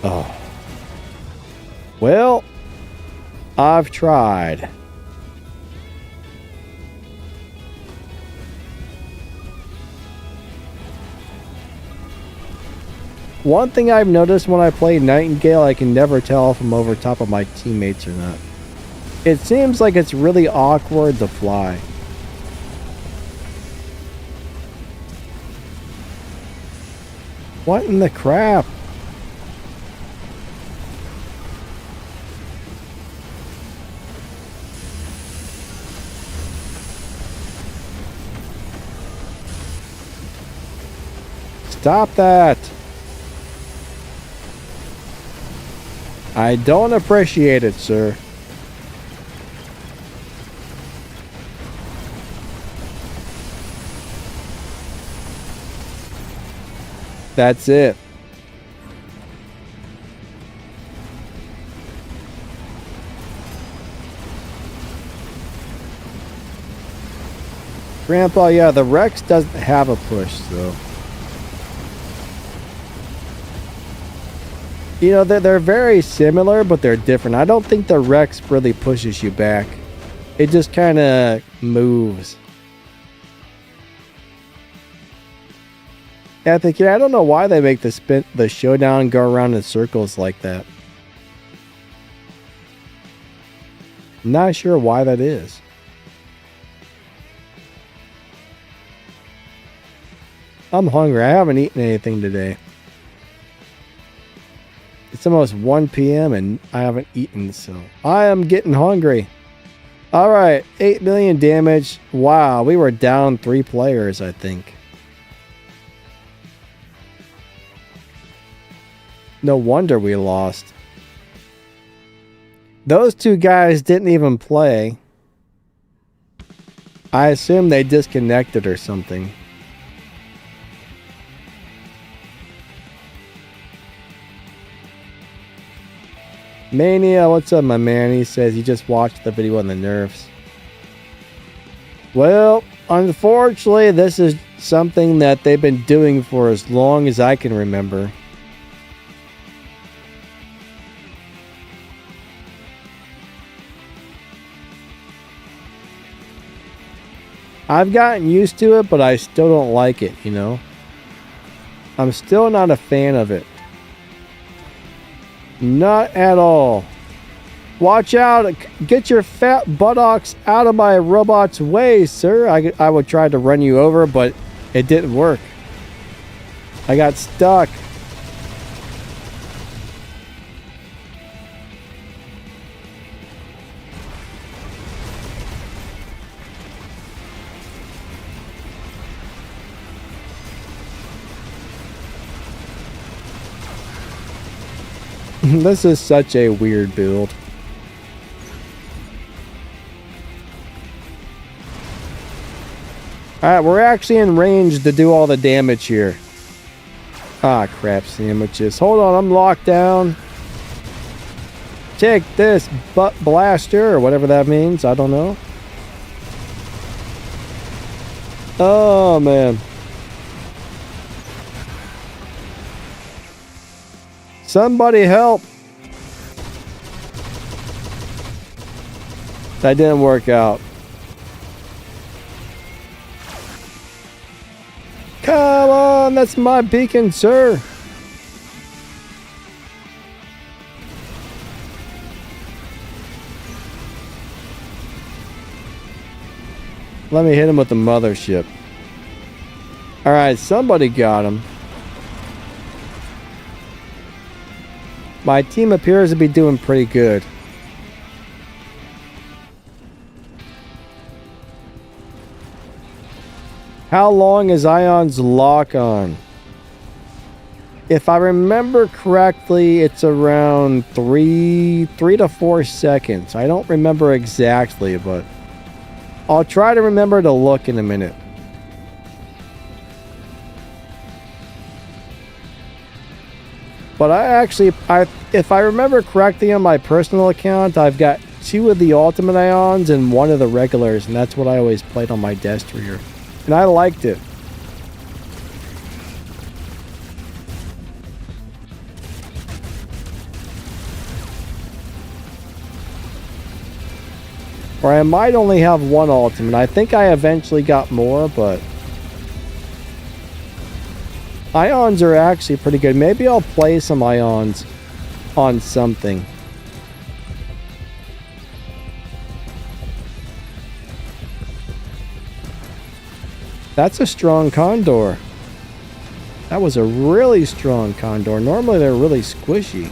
Oh. Well, I've tried. One thing I've noticed when I play Nightingale, I can never tell if I'm over top of my teammates or not. It seems like it's really awkward to fly. What in the crap? Stop that. I don't appreciate it, sir. That's it. Grandpa, yeah, the Rex doesn't have a push, though. You know, they're very similar, but they're different. I don't think the Rex really pushes you back. It just kind of moves. Yeah, I don't know why they make the showdown go around in circles like that. Not sure why that is. I'm hungry. I haven't eaten anything today. It's almost 1 p.m. and I haven't eaten, so I am getting hungry. All right, 8 million damage. Wow, we were down 3 players, I think. No wonder we lost. Those 2 guys didn't even play. I assume they disconnected or something. Mania, what's up, my man? He says he just watched the video on the nerfs. Well, unfortunately, this is something that they've been doing for as long as I can remember. I've gotten used to it, but I still don't like it, you know? I'm still not a fan of it. Not at all. Watch out. Get your fat buttocks out of my robot's way, sir. I would try to run you over, but it didn't work. I got stuck. This is such a weird build. Alright, we're actually in range to do all the damage here. Ah, crap sandwiches. Hold on, I'm locked down. Take this, butt blaster, or whatever that means. I don't know. Oh, man. Somebody help. That didn't work out. Come on, that's my beacon, sir. Let me hit him with the mothership. Alright, somebody got him. My team appears to be doing pretty good. How long is Ion's lock on? If I remember correctly, it's around 3 to 4 seconds. I don't remember exactly, but I'll try to remember to look in a minute. But if I remember correctly on my personal account, I've got 2 of the ultimate ions and 1 of the regulars, and that's what I always played on my Destrier. And I liked it. Or I might only have 1 ultimate. I think I eventually got more, but ions are actually pretty good. Maybe I'll play some ions on something. That's a strong Condor. That was a really strong Condor. Normally they're really squishy.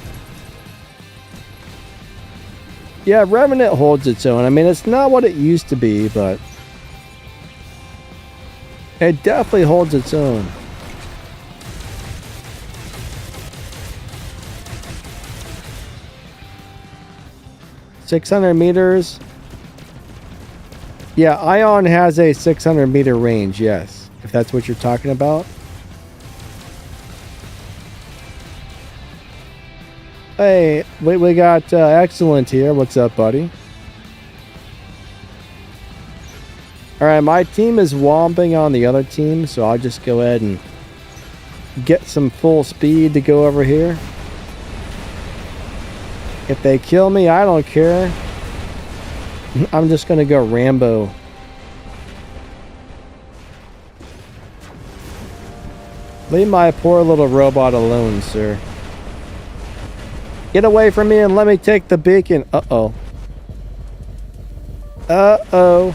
Yeah, Revenant holds its own. I mean, it's not what it used to be, but it definitely holds its own. 600 meters. Yeah, Ion has a 600 meter range, yes. If that's what you're talking about. Hey, we got Excellent here. What's up, buddy? Alright, my team is womping on the other team, so I'll just go ahead and get some full speed to go over here. If they kill me, I don't care. I'm just gonna go Rambo. Leave my poor little robot alone, sir. Get away from me and let me take the beacon. Uh-oh. Uh-oh.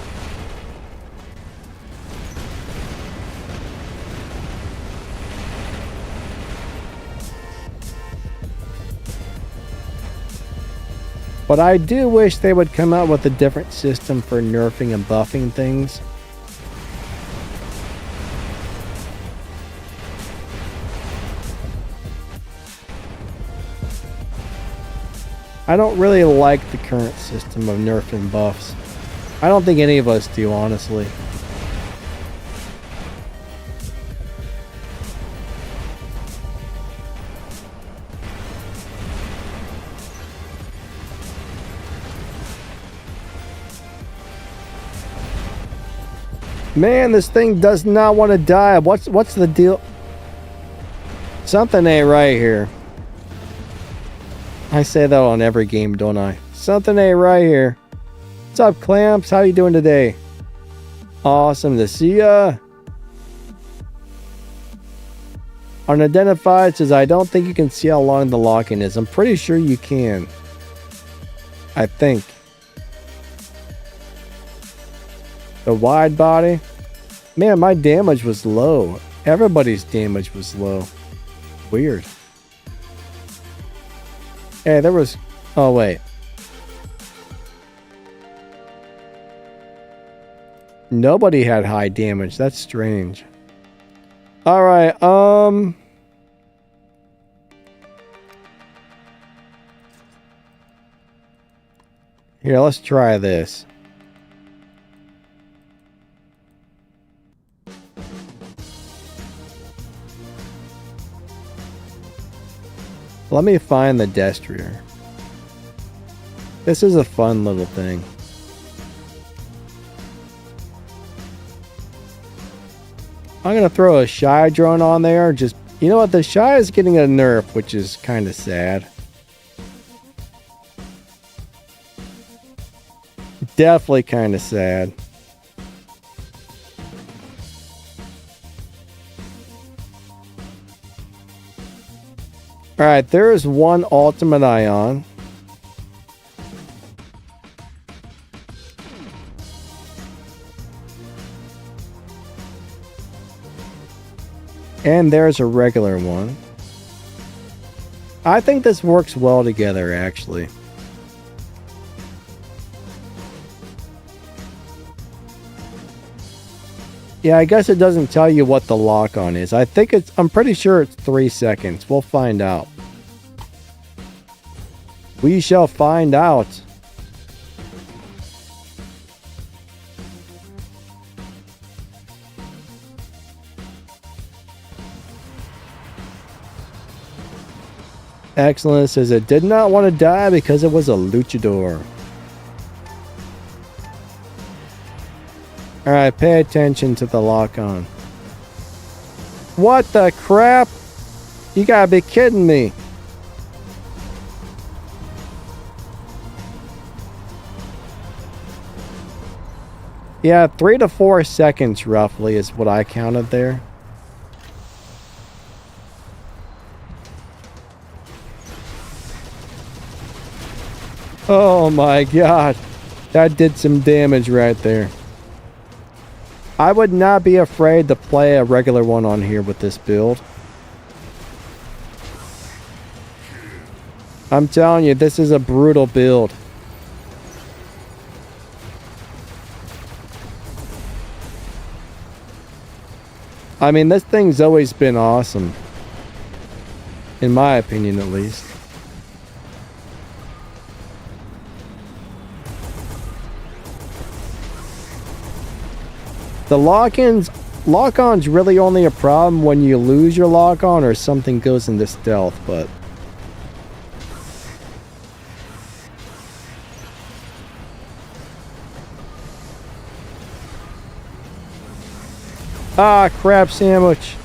But I do wish they would come out with a different system for nerfing and buffing things. I don't really like the current system of nerf and buffs. I don't think any of us do, honestly. Man, this thing does not want to die. What's the deal? Something ain't right here. I say that on every game, don't I? Something ain't right here. What's up, Clamps? How you doing today? Awesome to see ya. Unidentified says, I don't think you can see how long the lock-in is. I'm pretty sure you can. I think. The wide body. Man, my damage was low. Everybody's damage was low. Weird. Hey, there was... Oh, wait. Nobody had high damage. That's strange. Alright, Here, let's try this. Let me find the Destrier. This is a fun little thing. I'm gonna throw a Shy drone on there. Just, you know what? The Shy is getting a nerf, which is kind of sad. Definitely kind of sad. Alright, there is one ultimate ion. And there's a regular one. I think this works well together, actually. Yeah, I guess it doesn't tell you what the lock-on is. I'm pretty sure it's 3 seconds. We'll find out. We shall find out. Excellent says it did not want to die because it was a luchador. Alright, pay attention to the lock-on. What the crap? You gotta be kidding me. Yeah, 3 to 4 seconds roughly is what I counted there. Oh my god. That did some damage right there. I would not be afraid to play a regular one on here with this build. I'm telling you, this is a brutal build. I mean, this thing's always been awesome. In my opinion, at least. The lock-on's really only a problem when you lose your lock-on or something goes into stealth, but... Ah, crab sandwich.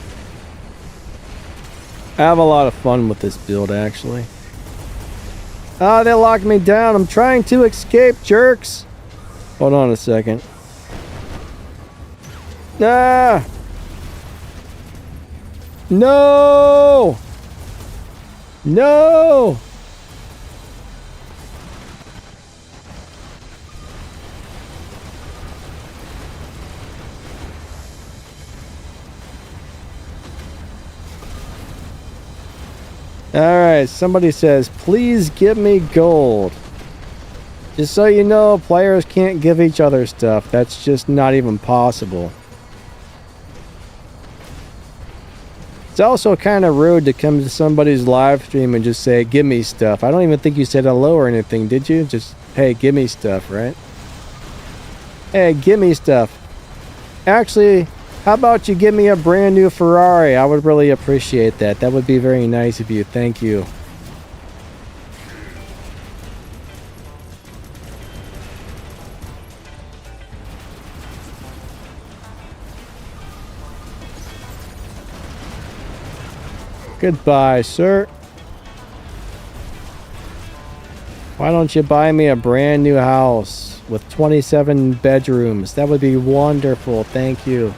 I have a lot of fun with this build, actually. Ah, they locked me down. I'm trying to escape, jerks. Hold on a second. Ah! No! No! Alright, somebody says, please give me gold. Just so you know, players can't give each other stuff. That's just not even possible. It's also kind of rude to come to somebody's live stream and just say, give me stuff. I don't even think you said hello or anything, did you? Just, hey, give me stuff, right? Hey, give me stuff. Actually, how about you give me a brand new Ferrari? I would really appreciate that. That would be very nice of you. Thank you. Goodbye, sir. Why don't you buy me a brand new house with 27 bedrooms? That would be wonderful. Thank you.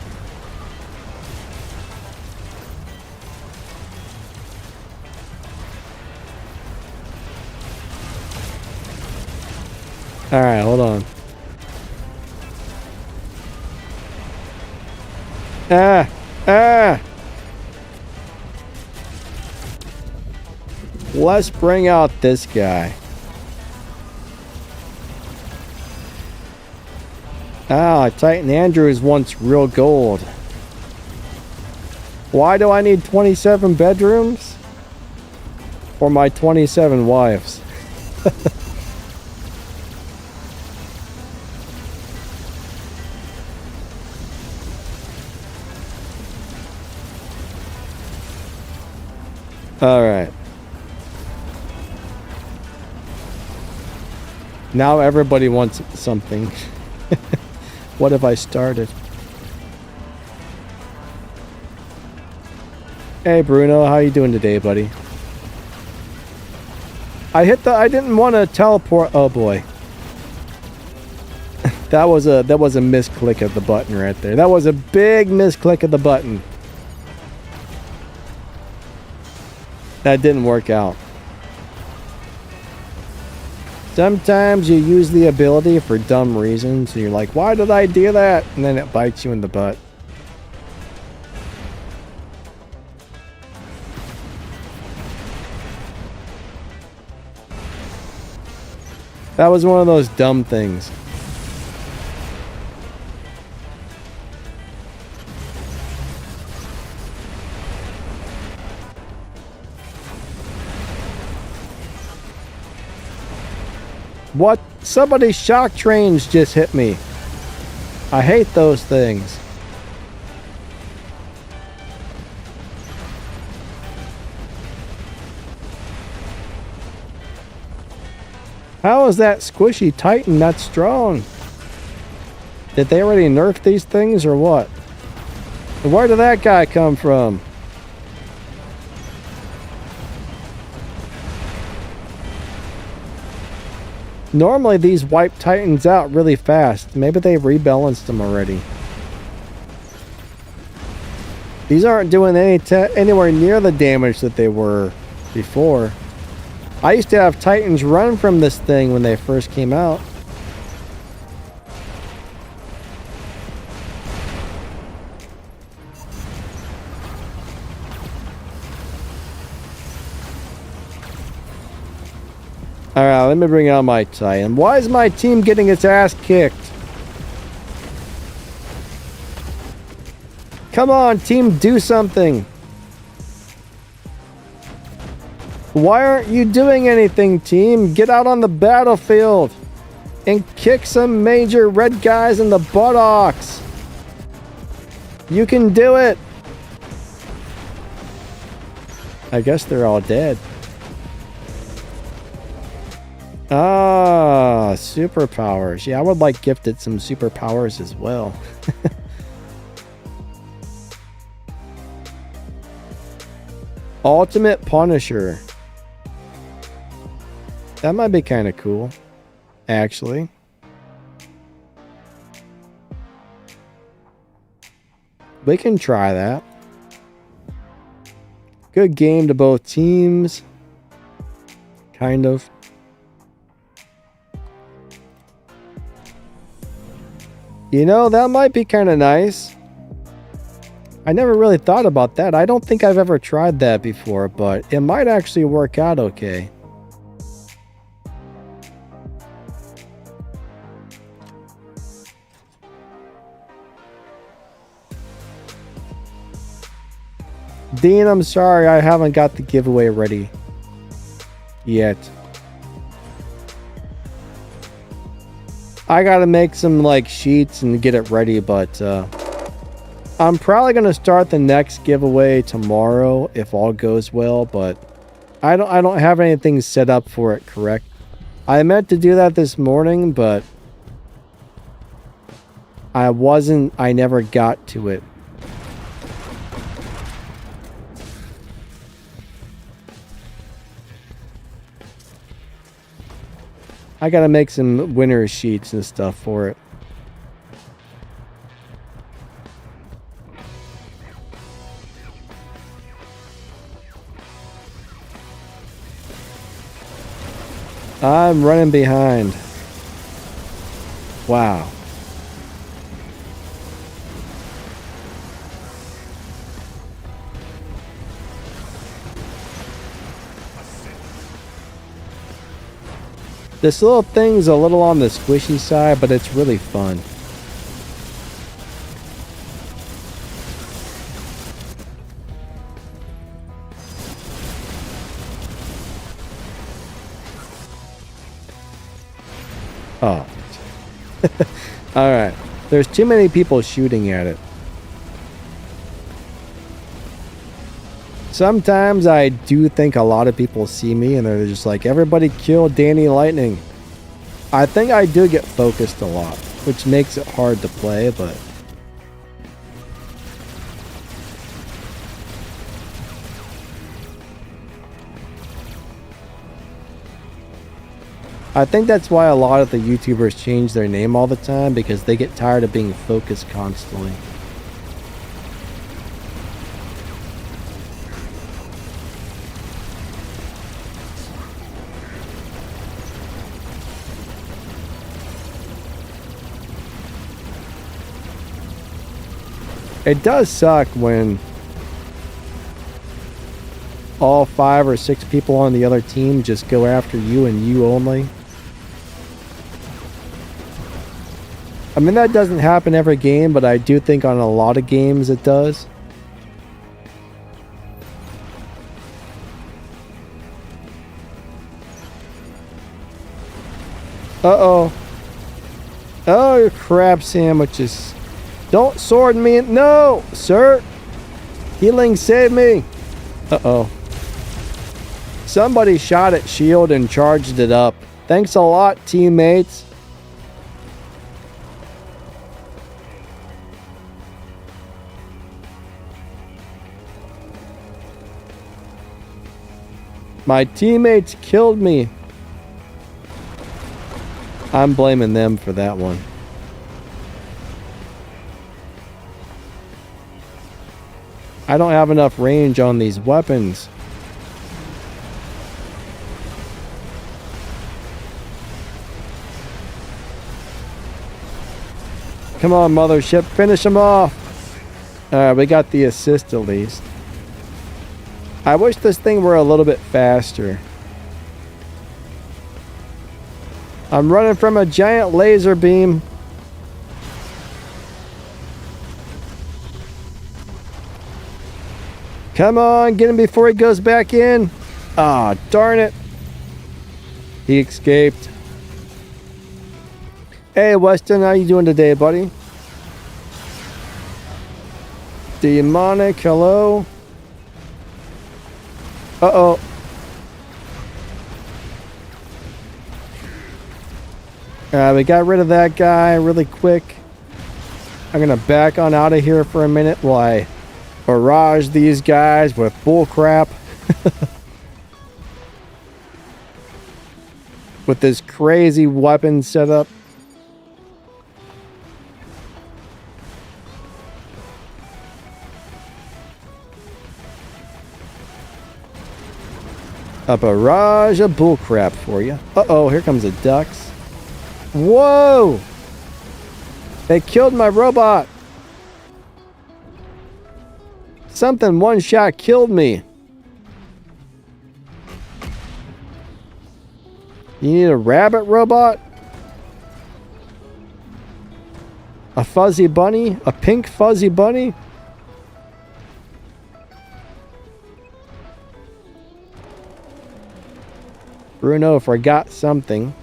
Alright, hold on. Ah! Ah! Let's bring out this guy. Ah, Titan Andrews wants real gold. Why do I need 27 bedrooms? For my 27 wives. Alright. Now everybody wants something. What have I started? Hey Bruno, how you doing today, buddy? I didn't want to teleport. Oh boy. that was a misclick of the button right there. That was a big misclick of the button. That didn't work out. Sometimes you use the ability for dumb reasons, and you're like, why did I do that? And then it bites you in the butt. That was one of those dumb things. What? Somebody's shock trains just hit me. I hate those things. How is that squishy Titan that strong? Did they already nerf these things or what? And where did that guy come from? Normally these wipe Titans out really fast. Maybe they rebalanced them already. These aren't doing anywhere near the damage that they were before. I used to have Titans run from this thing when they first came out. Alright, let me bring out my Titan. Why is my team getting its ass kicked? Come on, team, do something. Why aren't you doing anything, team? Get out on the battlefield and kick some major red guys in the buttocks. You can do it! I guess they're all dead. Ah, superpowers. Yeah, I would like gifted some superpowers as well. Ultimate Punisher. That might be kind of cool, actually. We can try that. Good game to both teams. Kind of. You know, that might be kind of nice. I never really thought about that. I don't think I've ever tried that before, but it might actually work out okay. Dean, I'm sorry, I haven't got the giveaway ready yet. I gotta make some like sheets and get it ready, but I'm probably gonna start the next giveaway tomorrow if all goes well, but I don't have anything set up for it correct. I meant to do that this morning, but I never got to it. I gotta make some winner sheets and stuff for it. I'm running behind. Wow. This little thing's a little on the squishy side, but it's really fun. Oh. Alright. There's too many people shooting at it. Sometimes I do think a lot of people see me and they're just like, everybody kill Danny Lightning. I think I do get focused a lot, which makes it hard to play, but I think that's why a lot of the YouTubers change their name all the time, because they get tired of being focused constantly. It does suck when all 5 or 6 people on the other team just go after you and you only. I mean, that doesn't happen every game, but I do think on a lot of games it does. Uh-oh. Oh, your crab sandwiches. Don't sword me. No, sir. Healing, save me. Uh-oh. Somebody shot at shield and charged it up. Thanks a lot, teammates. My teammates killed me. I'm blaming them for that one. I don't have enough range on these weapons. Come on, mothership. Finish them off. Alright, we got the assist at least. I wish this thing were a little bit faster. I'm running from a giant laser beam. Come on, get him before he goes back in. Ah, darn it. He escaped. Hey, Weston, how you doing today, buddy? Demonic, hello? Uh-oh. We got rid of that guy really quick. I'm gonna back on out of here for a minute while I barrage these guys with bullcrap. With this crazy weapon setup. A barrage of bullcrap for you. Uh-oh, here comes the ducks. Whoa! They killed my robot! Something one shot killed me. You need a rabbit robot? A fuzzy bunny? A pink fuzzy bunny? Bruno forgot something.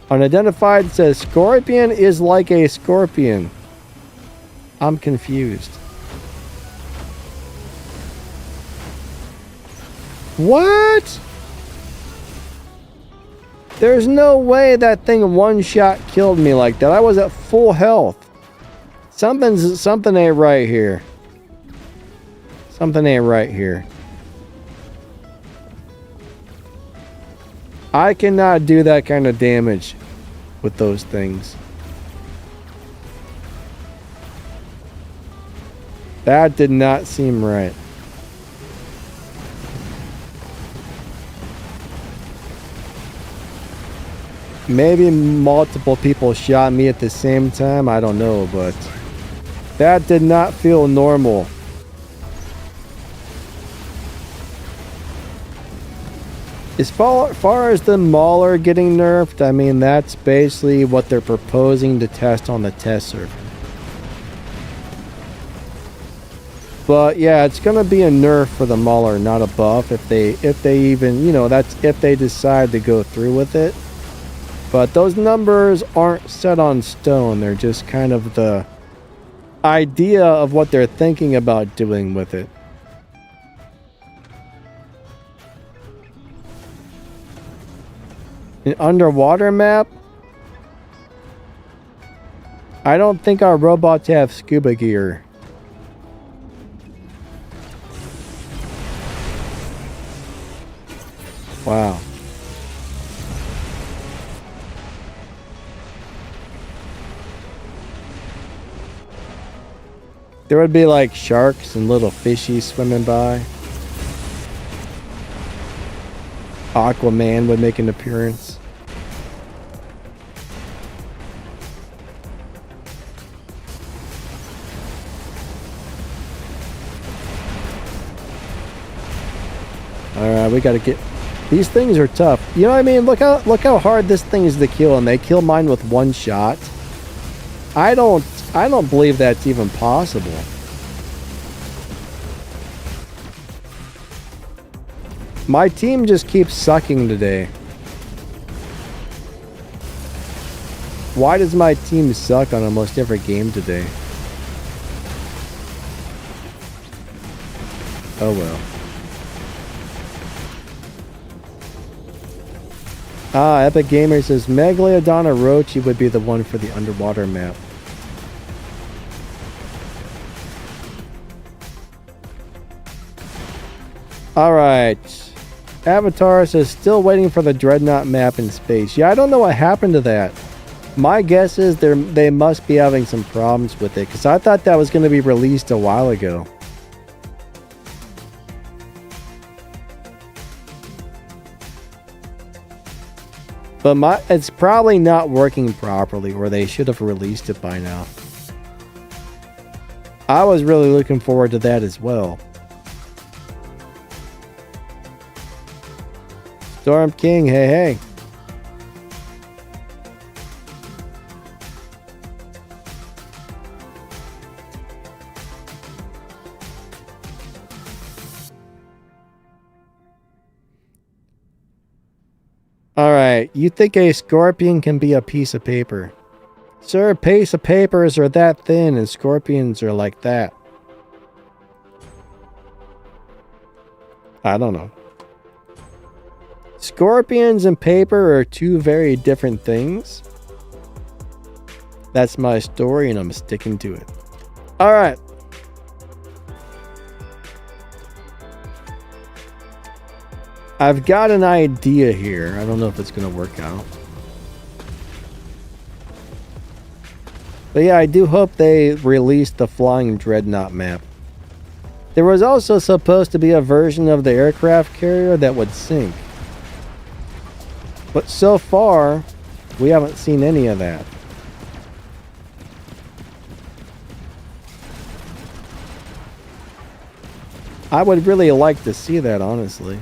Unidentified says scorpion is like a scorpion. I'm confused. What? There's no way that thing one shot killed me like that. I was at full health. Something ain't right here. Something ain't right here. I cannot do that kind of damage with those things. That did not seem right. Maybe multiple people shot me at the same time. I don't know, but that did not feel normal. As far as the Mauler getting nerfed, I mean, that's basically what they're proposing to test on the test server. But yeah, it's gonna be a nerf for the Mauler, not a buff. If they even, you know, that's if they decide to go through with it. But those numbers aren't set on stone. They're just kind of the idea of what they're thinking about doing with it. An underwater map? I don't think our robots have scuba gear. Wow. There would be like sharks and little fishies swimming by. Aquaman would make an appearance. Alright, we gotta get... These things are tough. You know what I mean? Look how hard this thing is to kill, and they kill mine with one shot. I don't believe that's even possible. My team just keeps sucking today. Why does my team suck on almost every game today? Oh well. Epic Gamer says Megalodon Orochi would be the one for the underwater map. Alright. Avatar says still waiting for the Dreadnought map in space. Yeah, I don't know what happened to that. My guess is they must be having some problems with it, because I thought that was going to be released a while ago. But it's probably not working properly, or they should have released it by now. I was really looking forward to that as well. Storm King, hey, hey. Alright, you think a scorpion can be a piece of paper? Sir, piece of papers are that thin and scorpions are like that. I don't know. Scorpions and paper are two very different things. That's my story and I'm sticking to it. All right. I've got an idea here. I don't know if it's going to work out. But yeah, I do hope they release the Flying Dreadnought map. There was also supposed to be a version of the aircraft carrier that would sink. But so far, we haven't seen any of that. I would really like to see that, honestly.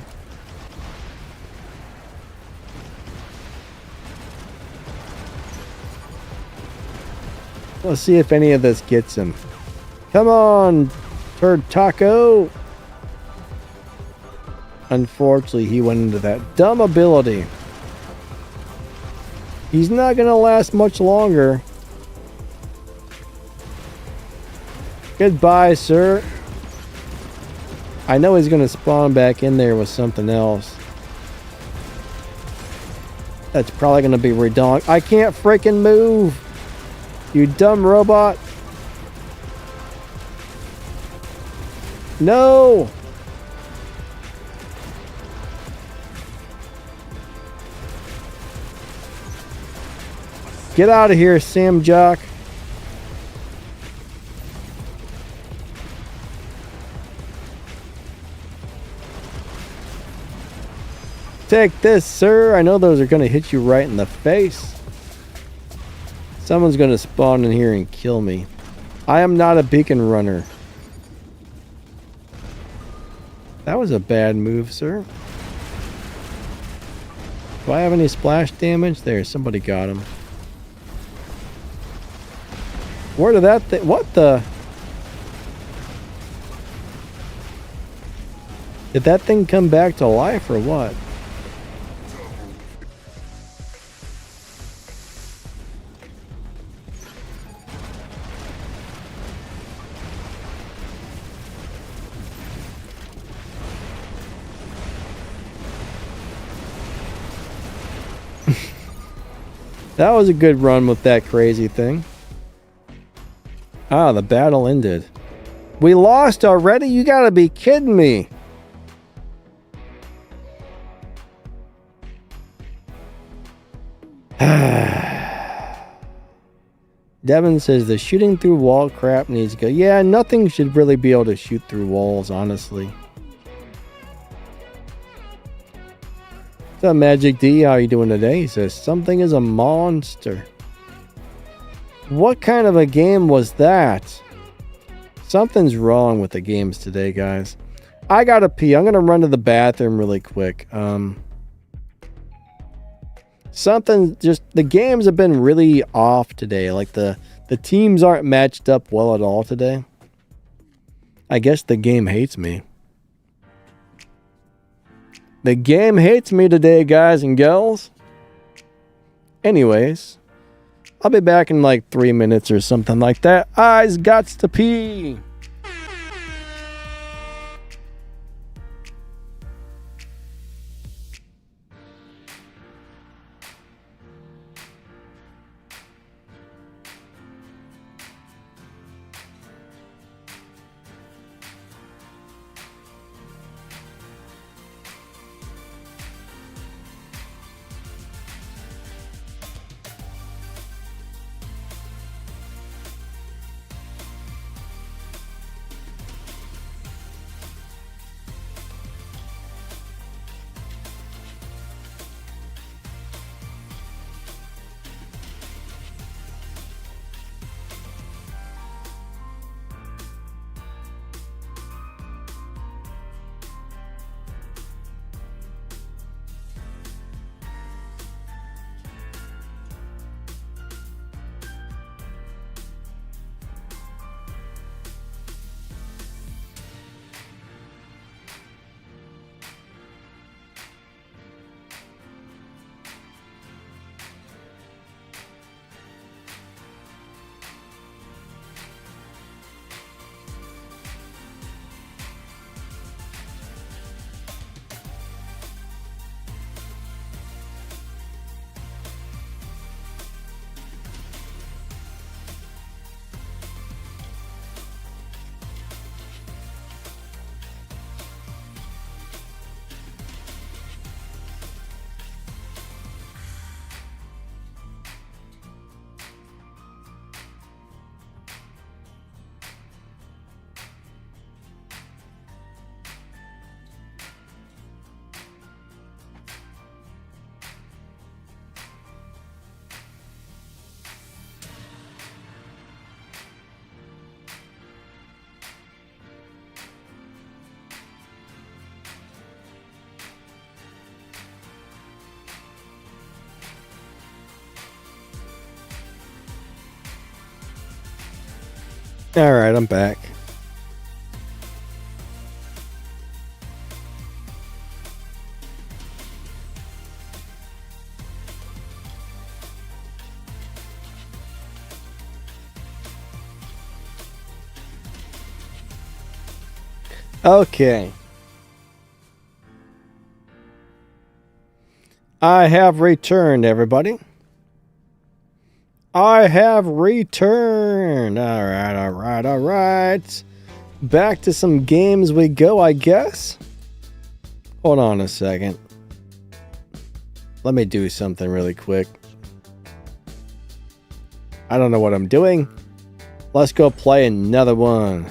Let's see if any of this gets him. Come on, Turd Taco. Unfortunately, he went into that dumb ability. He's not going to last much longer. Goodbye, sir. I know he's going to spawn back in there with something else. That's probably going to be redundant. I can't freaking move. You dumb robot. No. Get out of here, Sam Jock. Take this, sir. I know those are going to hit you right in the face. Someone's going to spawn in here and kill me. I am not a beacon runner. That was a bad move, sir. Do I have any splash damage? There, somebody got him. Where did that thing... What the... Did that thing come back to life or what? That was a good run with that crazy thing. Ah, the battle ended. We lost already? You gotta be kidding me. Devin says the shooting through wall crap needs to go. Yeah, nothing should really be able to shoot through walls, honestly. What's up, Magic D? How you doing today? He says, something is a monster. What kind of a game was that? Something's wrong with the games today, guys. I gotta pee. I'm gonna run to the bathroom really quick. Something just... The games have been really off today. Like, the teams aren't matched up well at all today. I guess the game hates me. The game hates me today, guys and girls. Anyways, I'll be back in like 3 minutes or something like that. I's gots to pee. Alright, I'm back. Okay. I have returned, everybody. I have returned. Alright. Back to some games we go, I guess. Hold on a second. Let me do something really quick. I don't know what I'm doing. Let's go play another one.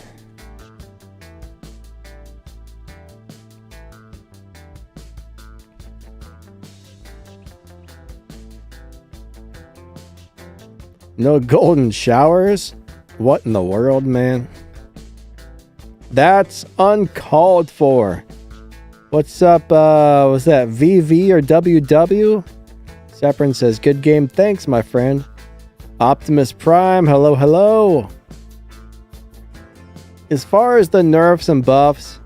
No golden showers? What in the world, man? That's uncalled for. What's up, was that VV or WW? Seprin says, good game, thanks, my friend. Optimus Prime, hello. As far as the nerfs and buffs,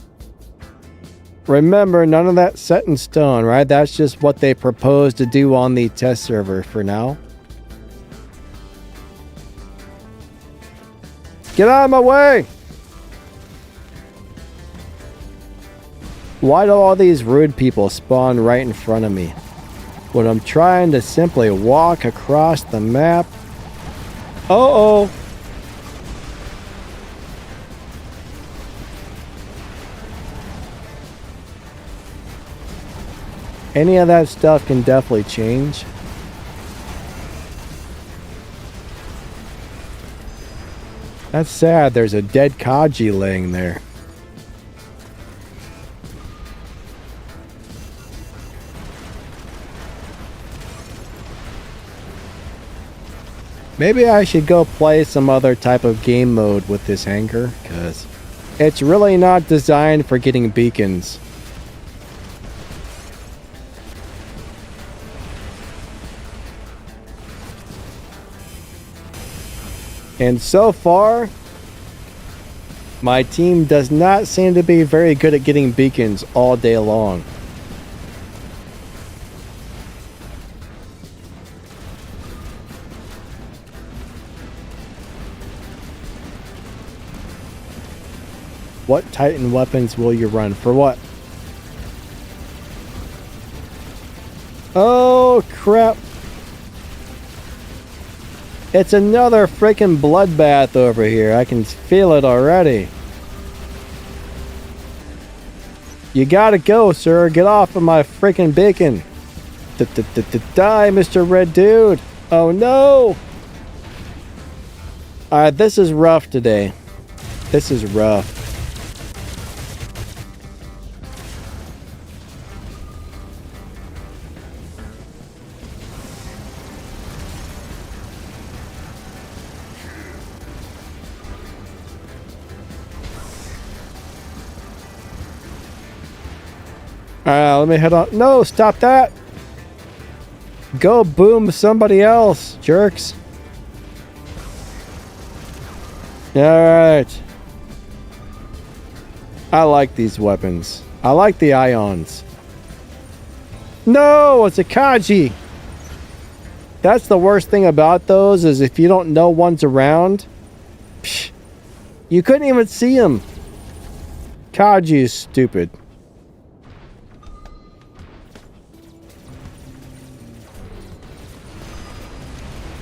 remember, none of that's set in stone, right? That's just what they propose to do on the test server for now. Get out of my way! Why do all these rude people spawn right in front of me when I'm trying to simply walk across the map? Uh-oh! Any of that stuff can definitely change. That's sad, there's a dead Kaji laying there. Maybe I should go play some other type of game mode with this hangar, because it's really not designed for getting beacons. And so far, my team does not seem to be very good at getting beacons all day long. What Titan weapons will you run? For what? Oh, crap. It's another freaking bloodbath over here. I can feel it already. You gotta go, sir. Get off of my freaking beacon. Die, Mr. Red Dude. Oh, no. Alright, this is rough today. This is rough. Let me head on. No, stop that. Go boom somebody else, jerks. Alright. I like these weapons. I like the ions. No, it's a Kaji. That's the worst thing about those, is if you don't know one's around, psh, you couldn't even see him. Kaji is stupid.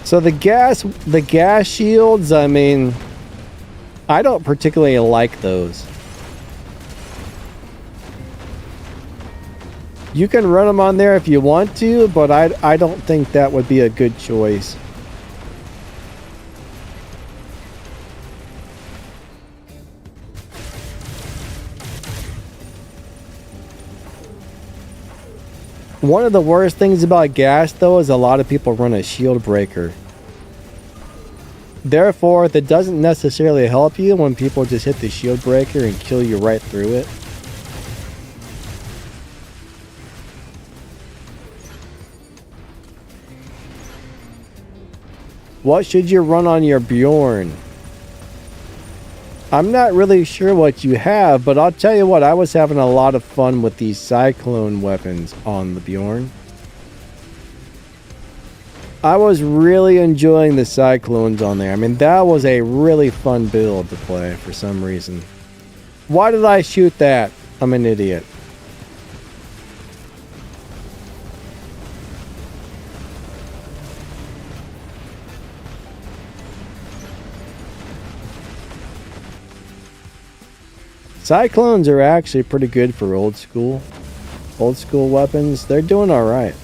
So the gas shields, I mean, I don't particularly like those. You can run them on there if you want to, but I don't think that would be a good choice. One of the worst things about gas, though, is a lot of people run a shield breaker. Therefore, that doesn't necessarily help you when people just hit the shield breaker and kill you right through it. What should you run on your Bjorn? I'm not really sure what you have, but I'll tell you what, I was having a lot of fun with these cyclone weapons on the Bjorn. I was really enjoying the cyclones on there. I mean, that was a really fun build to play for some reason. Why did I shoot that? I'm an idiot. Cyclones are actually pretty good for old school weapons. They're doing alright.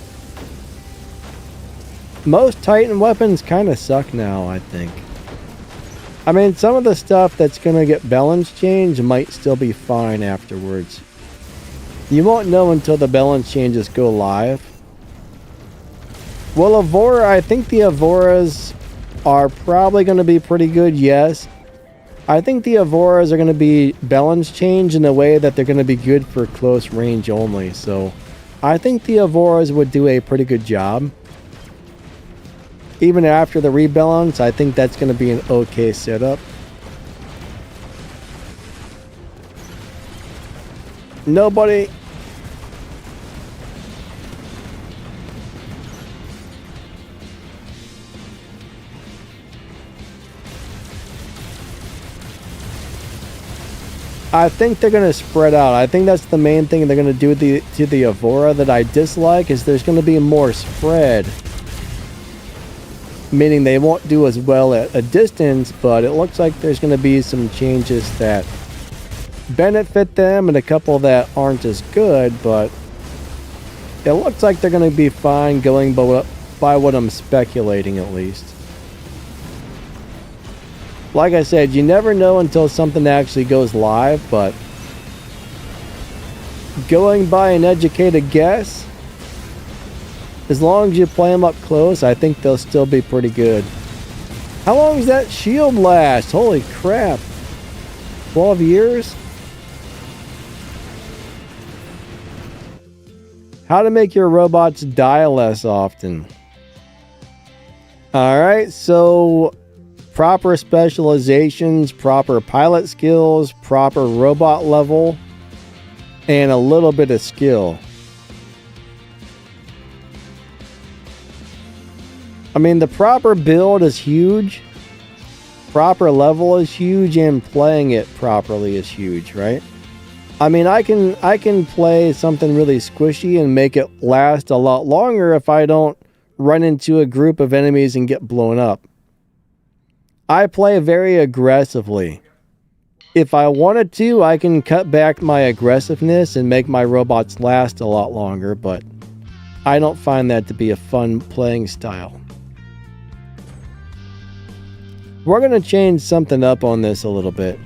Most Titan weapons kind of suck now, I think. I mean, some of the stuff that's going to get balance change might still be fine afterwards. You won't know until the balance changes go live. Well, Evora, I think the Evoras are probably going to be pretty good, yes. I think the Evoras are going to be balance change in a way that they're going to be good for close range only. So I think the Evoras would do a pretty good job. Even after the rebalance, I think that's going to be an okay setup. Nobody... I think they're going to spread out. I think that's the main thing they're going to do to the Evora that I dislike, is there's going to be more spread. Meaning they won't do as well at a distance, but it looks like there's going to be some changes that benefit them and a couple that aren't as good, but it looks like they're going to be fine going by what I'm speculating at least. Like I said, you never know until something actually goes live, but going by an educated guess, as long as you play them up close, I think they'll still be pretty good. How long does that shield last? Holy crap. 12 years? How to make your robots die less often. Alright, so proper specializations, proper pilot skills, proper robot level, and a little bit of skill. I mean, the proper build is huge, proper level is huge, and playing it properly is huge, right? I mean, I can play something really squishy and make it last a lot longer if I don't run into a group of enemies and get blown up. I play very aggressively. If I wanted to, I can cut back my aggressiveness and make my robots last a lot longer, but I don't find that to be a fun playing style. We're going to change something up on this a little bit.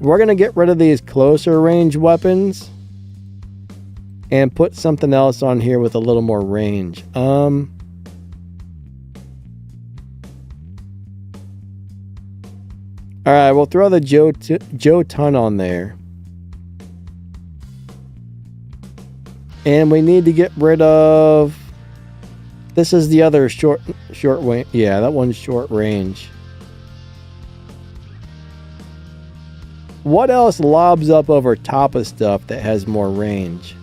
We're going to get rid of these closer range weapons and put something else on here with a little more range. Alright, we'll throw the Jotun on there. And we need to get rid of... This is the other short range. Yeah, that one's short range. What else lobs up over top of stuff that has more range?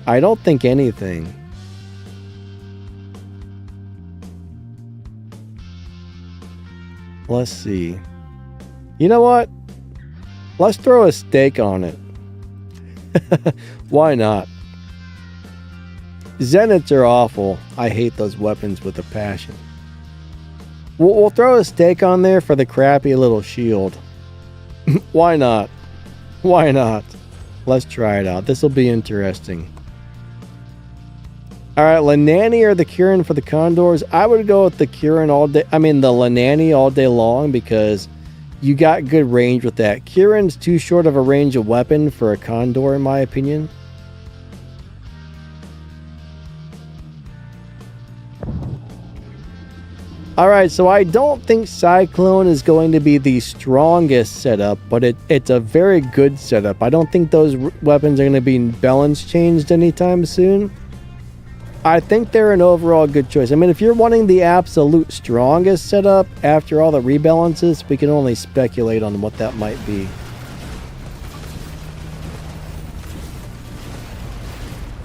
I don't think anything. Let's see. You know what? Let's throw a stake on it. Why not? Zeniths are awful. I hate those weapons with a passion. We'll throw a stake on there for the crappy little shield. Why not? Why not? Let's try it out. This will be interesting. Alright, Lanani or the Kirin for the Condors. I would go with the Kirin all day. I mean, the Lanani all day long because you got good range with that. Kirin's too short of a range of weapon for a Condor, in my opinion. Alright, so I don't think Cyclone is going to be the strongest setup, but it's a very good setup. I don't think those weapons are going to be balance changed anytime soon. I think they're an overall good choice. I mean, if you're wanting the absolute strongest setup after all the rebalances, we can only speculate on what that might be.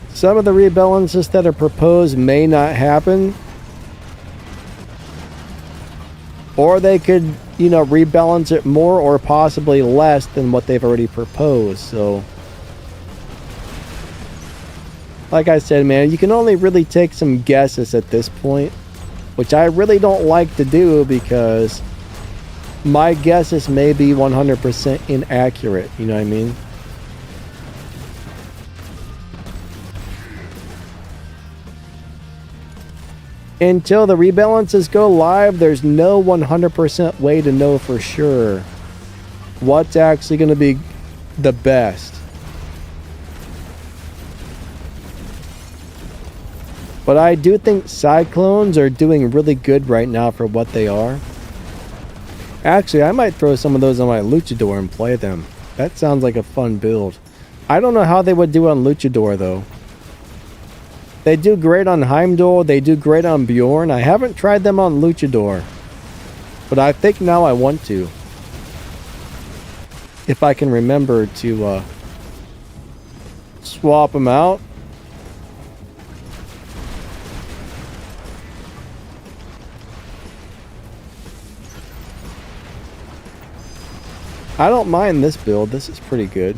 Some of the rebalances that are proposed may not happen. Or they could, you know, rebalance it more or possibly less than what they've already proposed. So, like I said, man, you can only really take some guesses at this point, which I really don't like to do because my guesses may be 100% inaccurate. You know what I mean? Until the rebalances go live, there's no 100% way to know for sure what's actually going to be the best. But I do think Cyclones are doing really good right now for what they are. Actually, I might throw some of those on my Luchador and play them. That sounds like a fun build. I don't know how they would do on Luchador though. They do great on Heimdall, they do great on Bjorn. I haven't tried them on Luchador, but I think now I want to. If I can remember to swap them out. I don't mind this build, this is pretty good.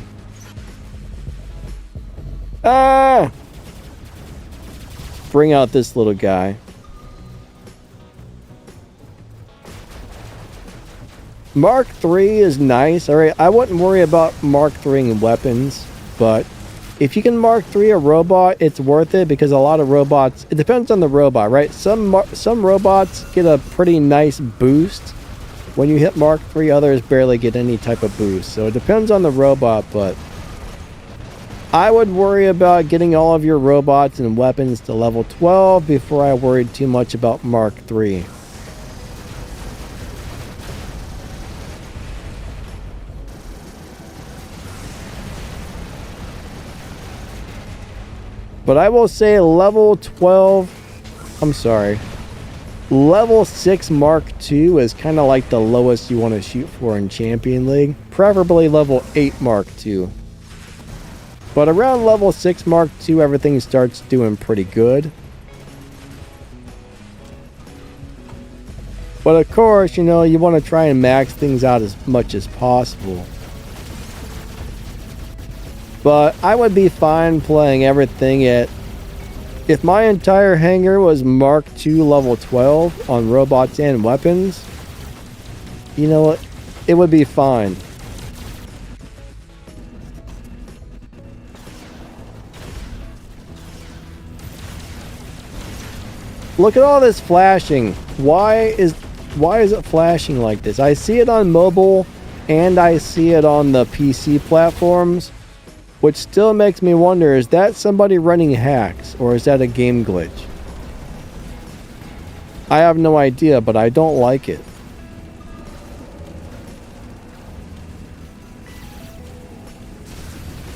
Ah! Bring out this little guy. Mark III is nice. Alright, I wouldn't worry about Mark III in weapons, but if you can Mark III a robot, it's worth it because a lot of robots, it depends on the robot, right? Some robots get a pretty nice boost when you hit Mark III, others barely get any type of boost. So it depends on the robot, but I would worry about getting all of your robots and weapons to level 12 before I worried too much about Mark III. But I will say level 6 Mark II is kind of like the lowest you want to shoot for in Champion League. Preferably level 8 Mark II. But around level 6 Mark II, everything starts doing pretty good. But of course, you know, you want to try and max things out as much as possible. But I would be fine playing everything at... If my entire hangar was Mark II level 12 on robots and weapons, you know what? It would be fine. Look at all this flashing. Why is it flashing like this? I see it on mobile and I see it on the PC platforms, which still makes me wonder, is that somebody running hacks or is that a game glitch? I have no idea, but I don't like it.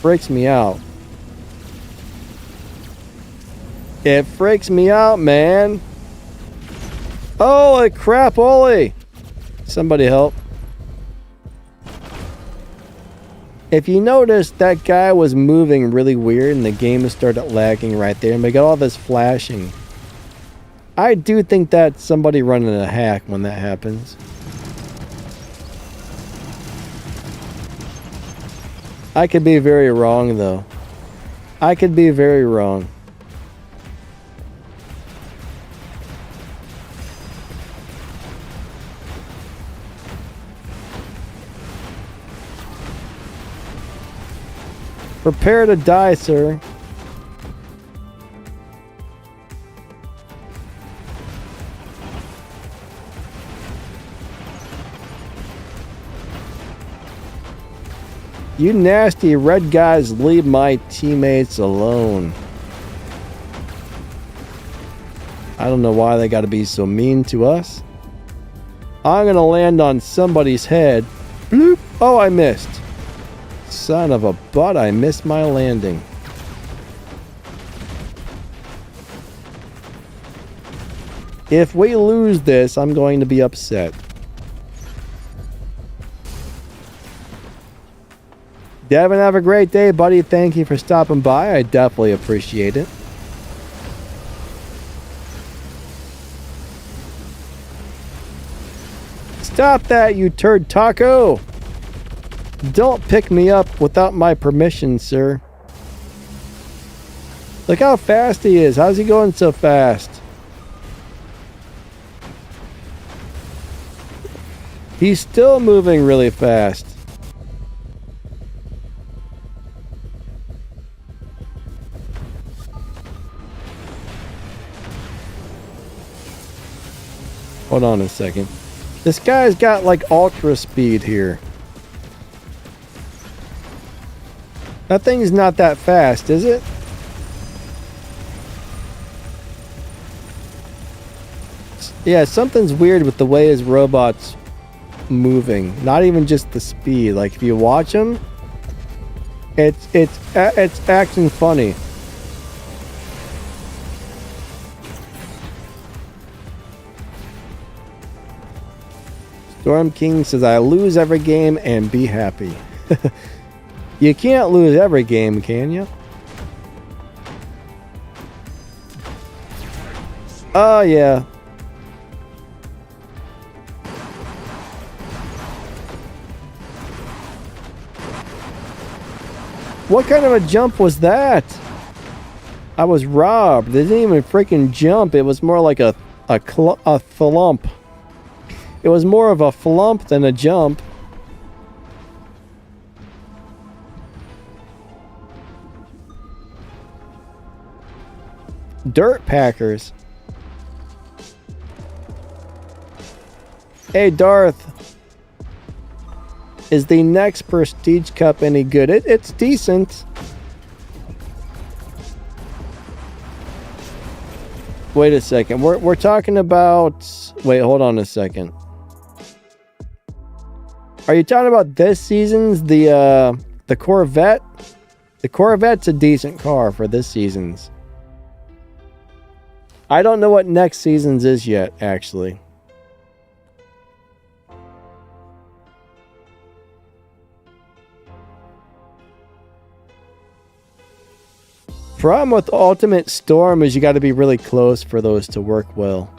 Freaks me out. It freaks me out, man. Holy crap, Oli! Somebody help. If you notice, that guy was moving really weird and the game started lagging right there and we got all this flashing. I do think that's somebody running a hack when that happens. I could be very wrong though. I could be very wrong. Prepare to die, sir. You nasty red guys, leave my teammates alone. I don't know why they gotta be so mean to us. I'm gonna land on somebody's head. Bloop. Oh, I missed. Son of a butt, I missed my landing. If we lose this, I'm going to be upset. Devin, have a great day, buddy. Thank you for stopping by. I definitely appreciate it. Stop that, you turd taco! Don't pick me up without my permission, sir. Look how fast he is. How's he going so fast? He's still moving really fast. Hold on a second. This guy's got like ultra speed here. That thing's not that fast, is it? Yeah, something's weird with the way his robot's moving. Not even just the speed. Like if you watch him, it's acting funny. Storm King says, I lose every game and be happy. You can't lose every game, can you? Oh, yeah. What kind of a jump was that? I was robbed. They didn't even freaking jump. It was more like a thump. It was more of a flump than a jump. Dirt Packers. Hey, Darth. Is the next Prestige Cup any good? It's decent. Wait a second. We're talking about... Wait, hold on a second. Are you talking about this season's the Corvette? The Corvette's a decent car for this season's. I don't know what next season's is yet, actually. Problem with Ultimate Storm is you got to be really close for those to work well.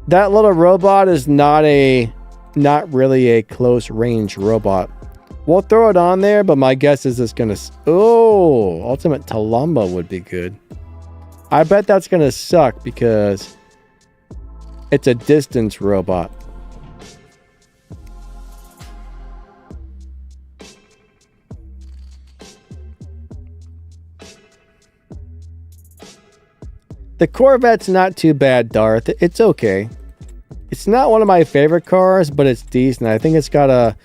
That little robot is not really a close range robot. We'll throw it on there, but my guess is it's gonna... Oh, Ultimate Talumba would be good. I bet that's gonna suck because it's a distance robot. The Corvette's not too bad, Darth. It's okay. It's not one of my favorite cars, but it's decent. I think it's got a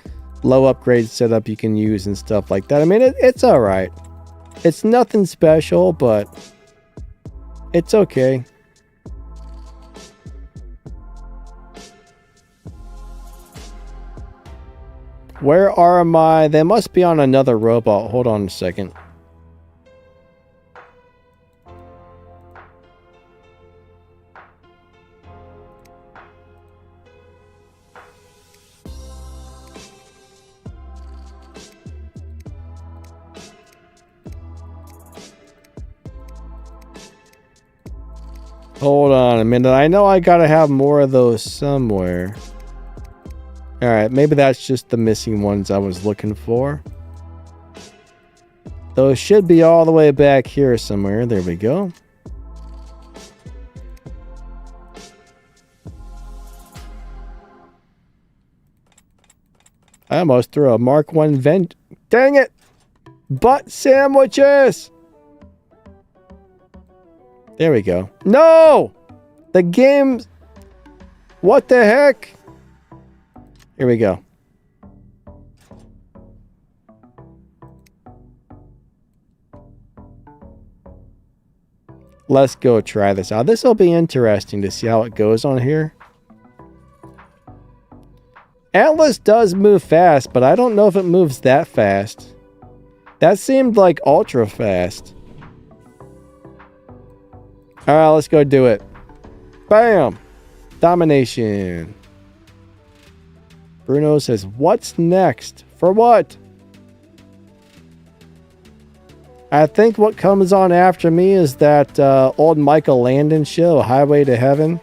low upgrade setup you can use and stuff like that. I mean, it's alright. It's nothing special, but it's okay. Where are my... They must be on another robot. Hold on a second. Hold on a minute. I know I gotta have more of those somewhere. Alright, maybe that's just the missing ones I was looking for. Those should be all the way back here somewhere. There we go. I almost threw a Mark 1 vent. Dang it! Butt sandwiches! There we go. No! The game... What the heck? Here we go. Let's go try this out. This will be interesting to see how it goes on here. Atlas does move fast, but I don't know if it moves that fast. That seemed like ultra fast. All right, let's go do it. Bam! Domination. Bruno says, what's next? For what? I think what comes on after me is that old Michael Landon show, Highway to Heaven.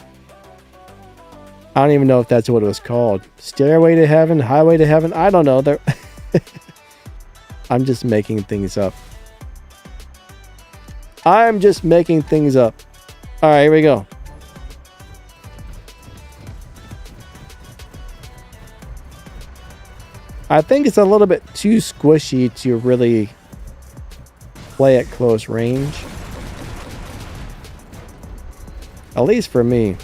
I don't even know if that's what it was called. Stairway to Heaven, Highway to Heaven. I don't know. I'm just making things up. I'm just making things up. All right, here we go. I think it's a little bit too squishy to really play at close range. At least for me.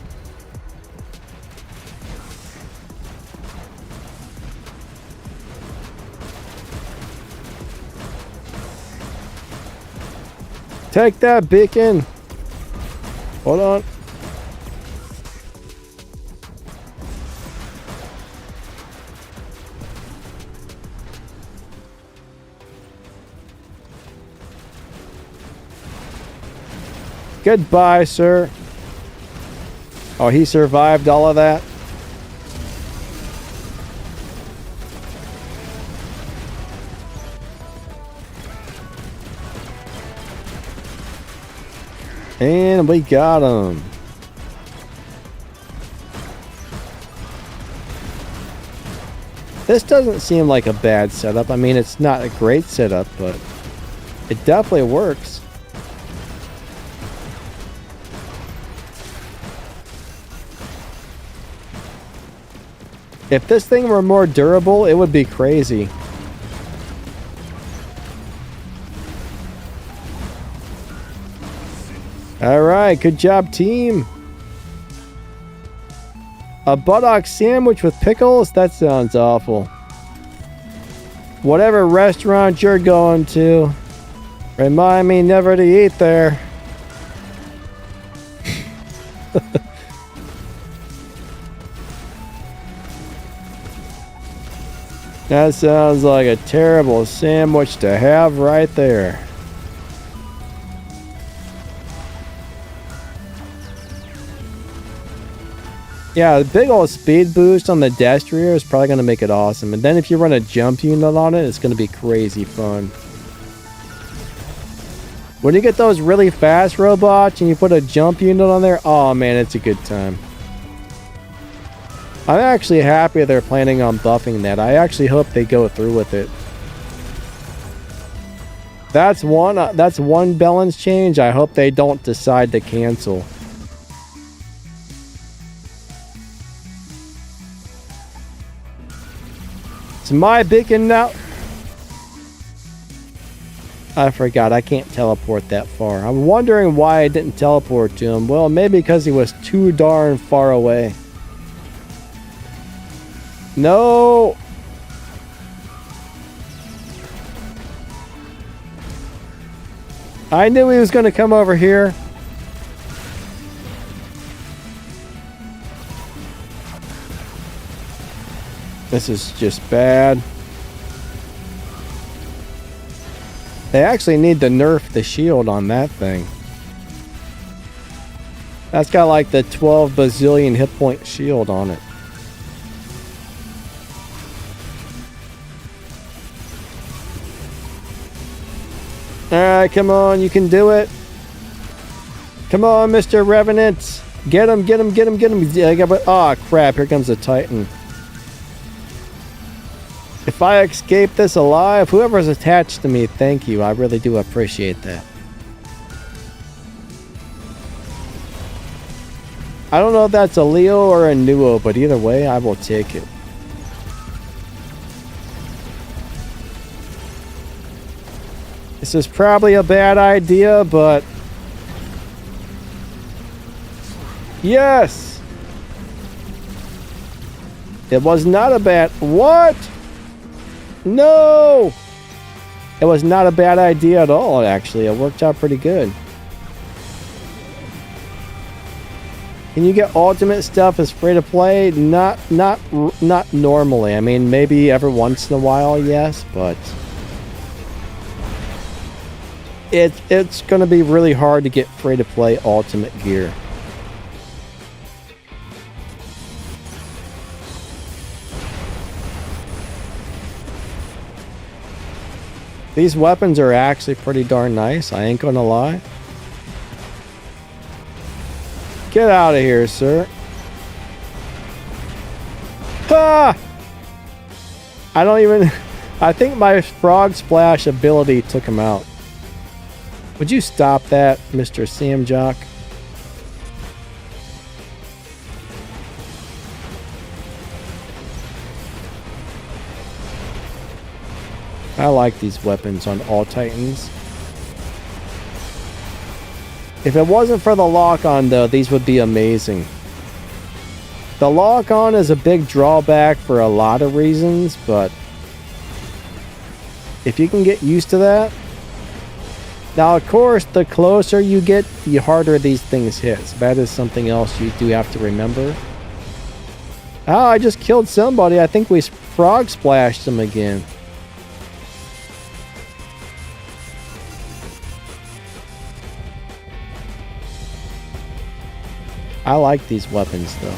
Take that, beacon. Hold on. Goodbye, sir. Oh, he survived all of that? And we got him. This doesn't seem like a bad setup. I mean, it's not a great setup, but it definitely works. If this thing were more durable, it would be crazy. All right, good job, team. A buttock sandwich with pickles? That sounds awful. Whatever restaurant you're going to, remind me never to eat there. That sounds like a terrible sandwich to have right there. Yeah, the big old speed boost on the Destrier is probably going to make it awesome. And then if you run a jump unit on it, it's going to be crazy fun. When you get those really fast robots and you put a jump unit on there, oh man, it's a good time. I'm actually happy they're planning on buffing that. I actually hope they go through with it. That's one balance change I hope they don't decide to cancel. It's my beacon now. I forgot, I can't teleport that far. I'm wondering why I didn't teleport to him. Well, maybe because he was too darn far away. No! I knew he was going to come over here. This is just bad. They actually need to nerf the shield on that thing. That's got like the 12 bazillion hit point shield on it. Alright, come on, you can do it. Come on, Mr. Revenant. Get him, get him, get him, get him. Oh, crap, here comes the Titan. If I escape this alive, whoever's attached to me, thank you. I really do appreciate that. I don't know if that's a Leo or a Nuo, but either way, I will take it. This is probably a bad idea, but... Yes! It was not a bad... What? No! It was not a bad idea at all, actually. It worked out pretty good. Can you get ultimate stuff as free to play? Not normally. I mean, maybe every once in a while, yes, but... it's going to be really hard to get free-to-play ultimate gear. These weapons are actually pretty darn nice, I ain't gonna lie. Get out of here, sir. Ah! I don't even... I think my frog splash ability took him out. Would you stop that, Mr. Sam Jock? I like these weapons on all Titans. If it wasn't for the lock-on, though, these would be amazing. The lock-on is a big drawback for a lot of reasons, but if you can get used to that... Now, of course, the closer you get, the harder these things hit. So that is something else you do have to remember. Oh, I just killed somebody. I think we frog splashed them again. I like these weapons, though.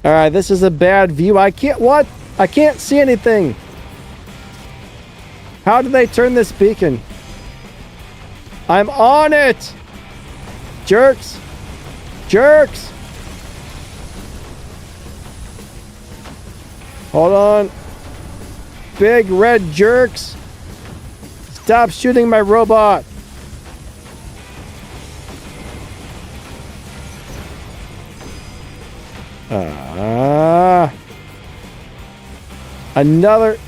Alright, this is a bad view. I can't... What? I can't see anything. How did they turn this beacon? I'm on it! Jerks! Jerks! Hold on. Big red jerks! Stop shooting my robot! Another...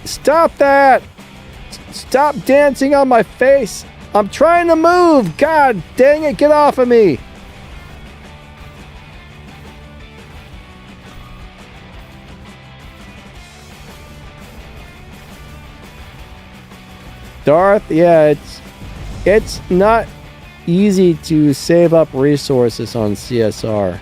Stop that! Stop dancing on my face! I'm trying to move! God dang it, get off of me! Darth, yeah, it's not easy to save up resources on CSR.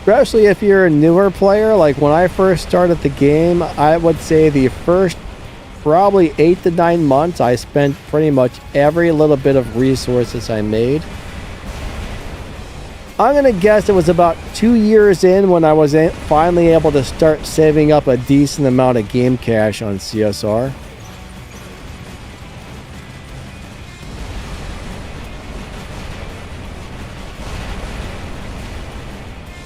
Especially if you're a newer player. Like when I first started the game, I would say the first probably 8 to 9 months I spent pretty much every little bit of resources I made. I'm gonna guess it was about 2 years in when I was finally able to start saving up a decent amount of game cash on CSR.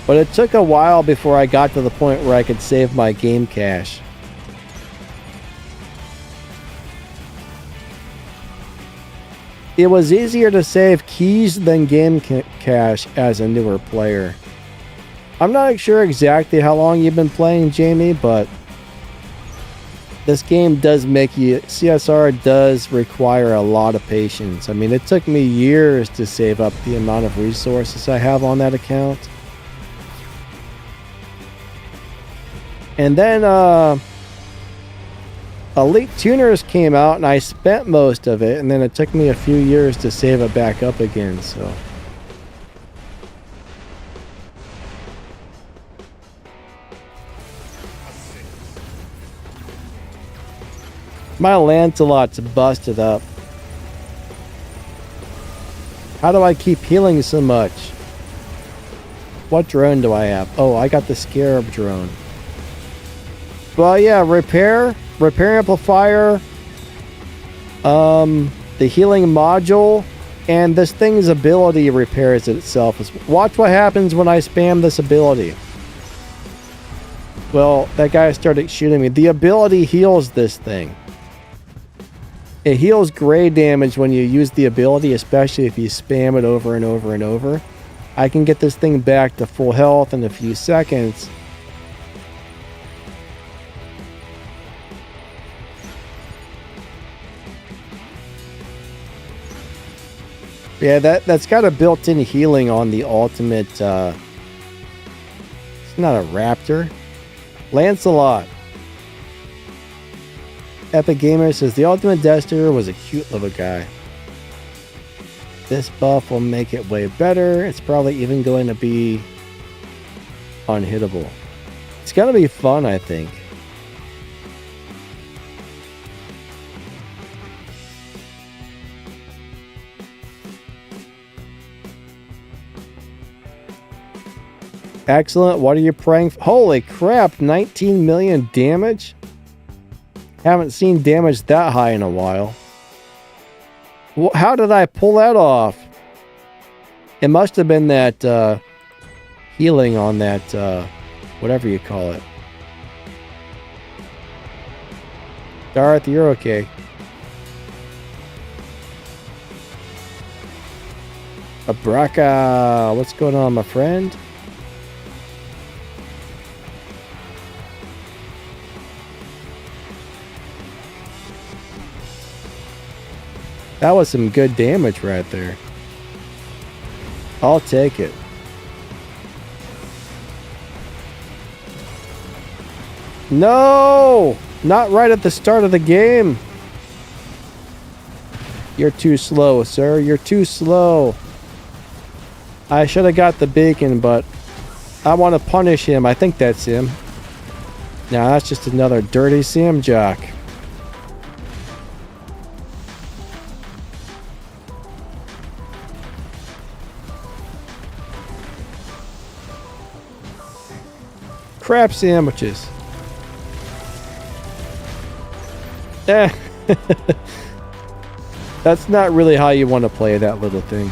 But it took a while before I got to the point where I could save my game cash. It was easier to save keys than game cash as a newer player. I'm not sure exactly how long you've been playing, Jamie, but this game does make you... CSR does require a lot of patience. I mean, it took me years to save up the amount of resources I have on that account. And then Elite Tuners came out and I spent most of it, and then it took me a few years to save it back up again, so. My Lancelot's busted up. How do I keep healing so much? What drone do I have? Oh, I got the Scarab drone. Well, yeah, repair amplifier, the healing module, and this thing's ability repairs itself. Watch what happens when I spam this ability. Well, that guy started shooting me. The ability heals this thing. It heals gray damage when you use the ability, especially if you spam it over and over and over. I can get this thing back to full health in a few seconds. Yeah, that's got a built-in healing on the ultimate. It's not a raptor. Lancelot. Epic Gamer says the Ultimate Duster was a cute little guy. This buff will make it way better. It's probably even going to be unhittable. It's going to be fun, I think. Excellent. What are you praying for? Holy crap, 19 million damage? Haven't seen damage that high in a while. How did I pull that off? It must have been that healing on that, whatever you call it. Darth, you're okay. Abraka, what's going on, my friend? That was some good damage right there. I'll take it. No! Not right at the start of the game. You're too slow, sir. You're too slow. I should have got the beacon, but I want to punish him. I think that's him. Now that's just another dirty Sam jock. Crab sandwiches. That's not really how you want to play that little thing.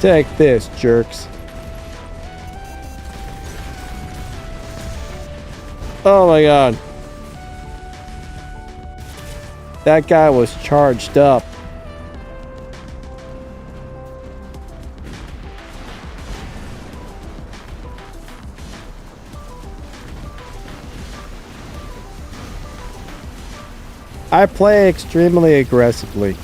Take this, jerks. Oh my god. That guy was charged up. I play extremely aggressively.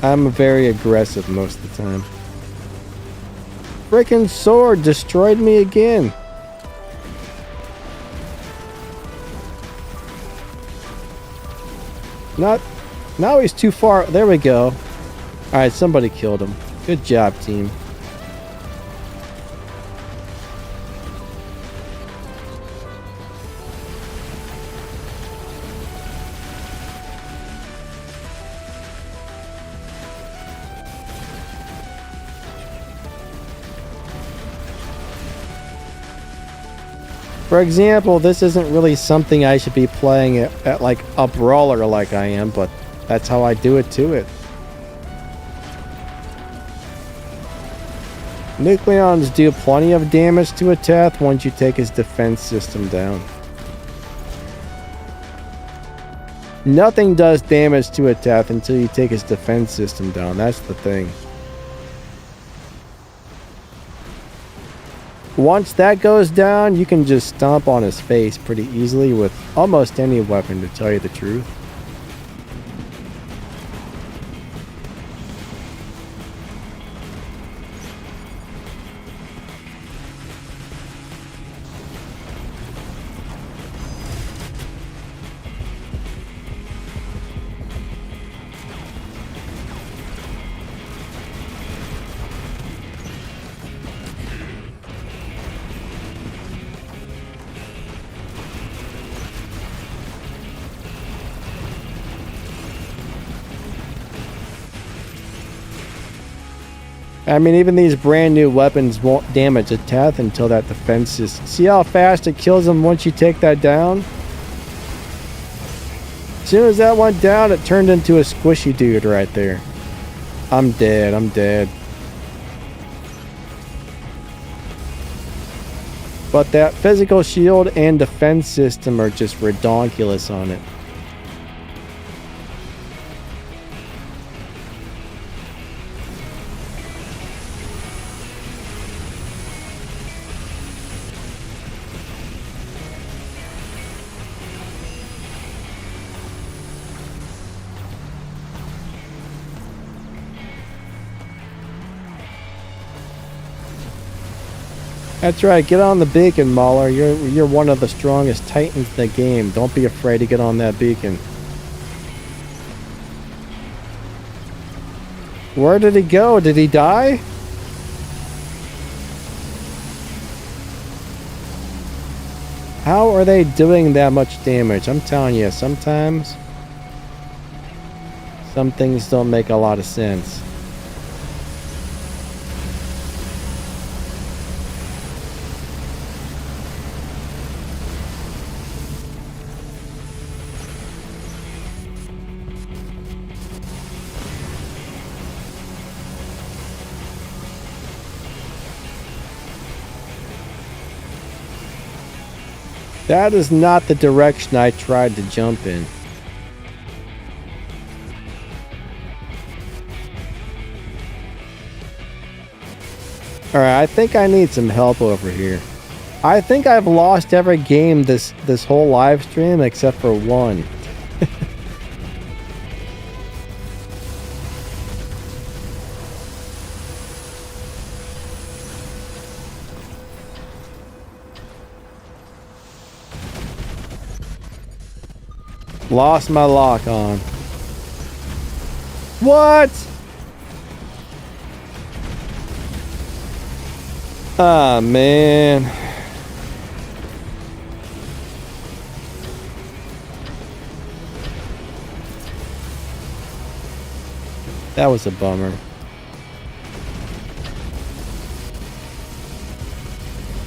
I'm very aggressive most of the time. Freaking sword destroyed me again. Now he's too far. There we go. Alright, somebody killed him. Good job, team. For example, this isn't really something I should be playing at like a brawler like I am, but that's how I do it to it. Nucleons do plenty of damage to a Teth once you take his defense system down. Nothing does damage to a Teth until you take his defense system down. That's the thing. Once that goes down, you can just stomp on his face pretty easily with almost any weapon, to tell you the truth. I mean, even these brand new weapons won't damage a Teth until that defense is... See how fast it kills them once you take that down? As soon as that went down, it turned into a squishy dude right there. I'm dead, I'm dead. But that physical shield and defense system are just redonkulous on it. That's right, get on the beacon, Mauler. You're one of the strongest titans in the game. Don't be afraid to get on that beacon. Where did he go? Did he die? How are they doing that much damage? I'm telling you, sometimes some things don't make a lot of sense. That is not the direction I tried to jump in. Alright, I think I need some help over here. I think I've lost every game this whole live stream except for one. Lost my lock on. What? Ah, man. That was a bummer.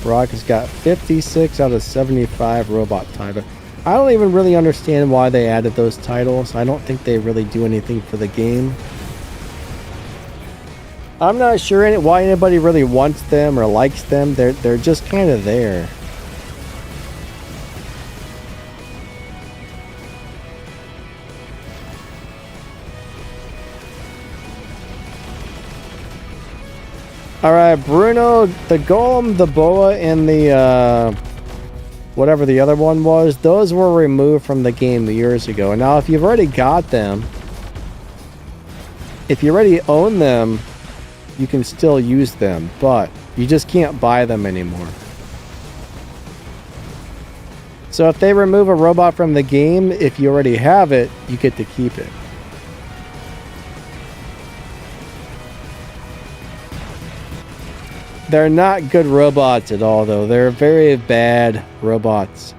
Brock has got 56 out of 75 robot title. I don't even really understand why they added those titles. I don't think they really do anything for the game. I'm not sure why anybody really wants them or likes them. They're just kind of there. Alright, Bruno, the Golem, the Boa, and the whatever the other one was, those were removed from the game years ago. Now, if you've already got them, if you already own them, you can still use them, but you just can't buy them anymore. So if they remove a robot from the game, if you already have it, you get to keep it. They're not good robots at all, though. They're very bad robots.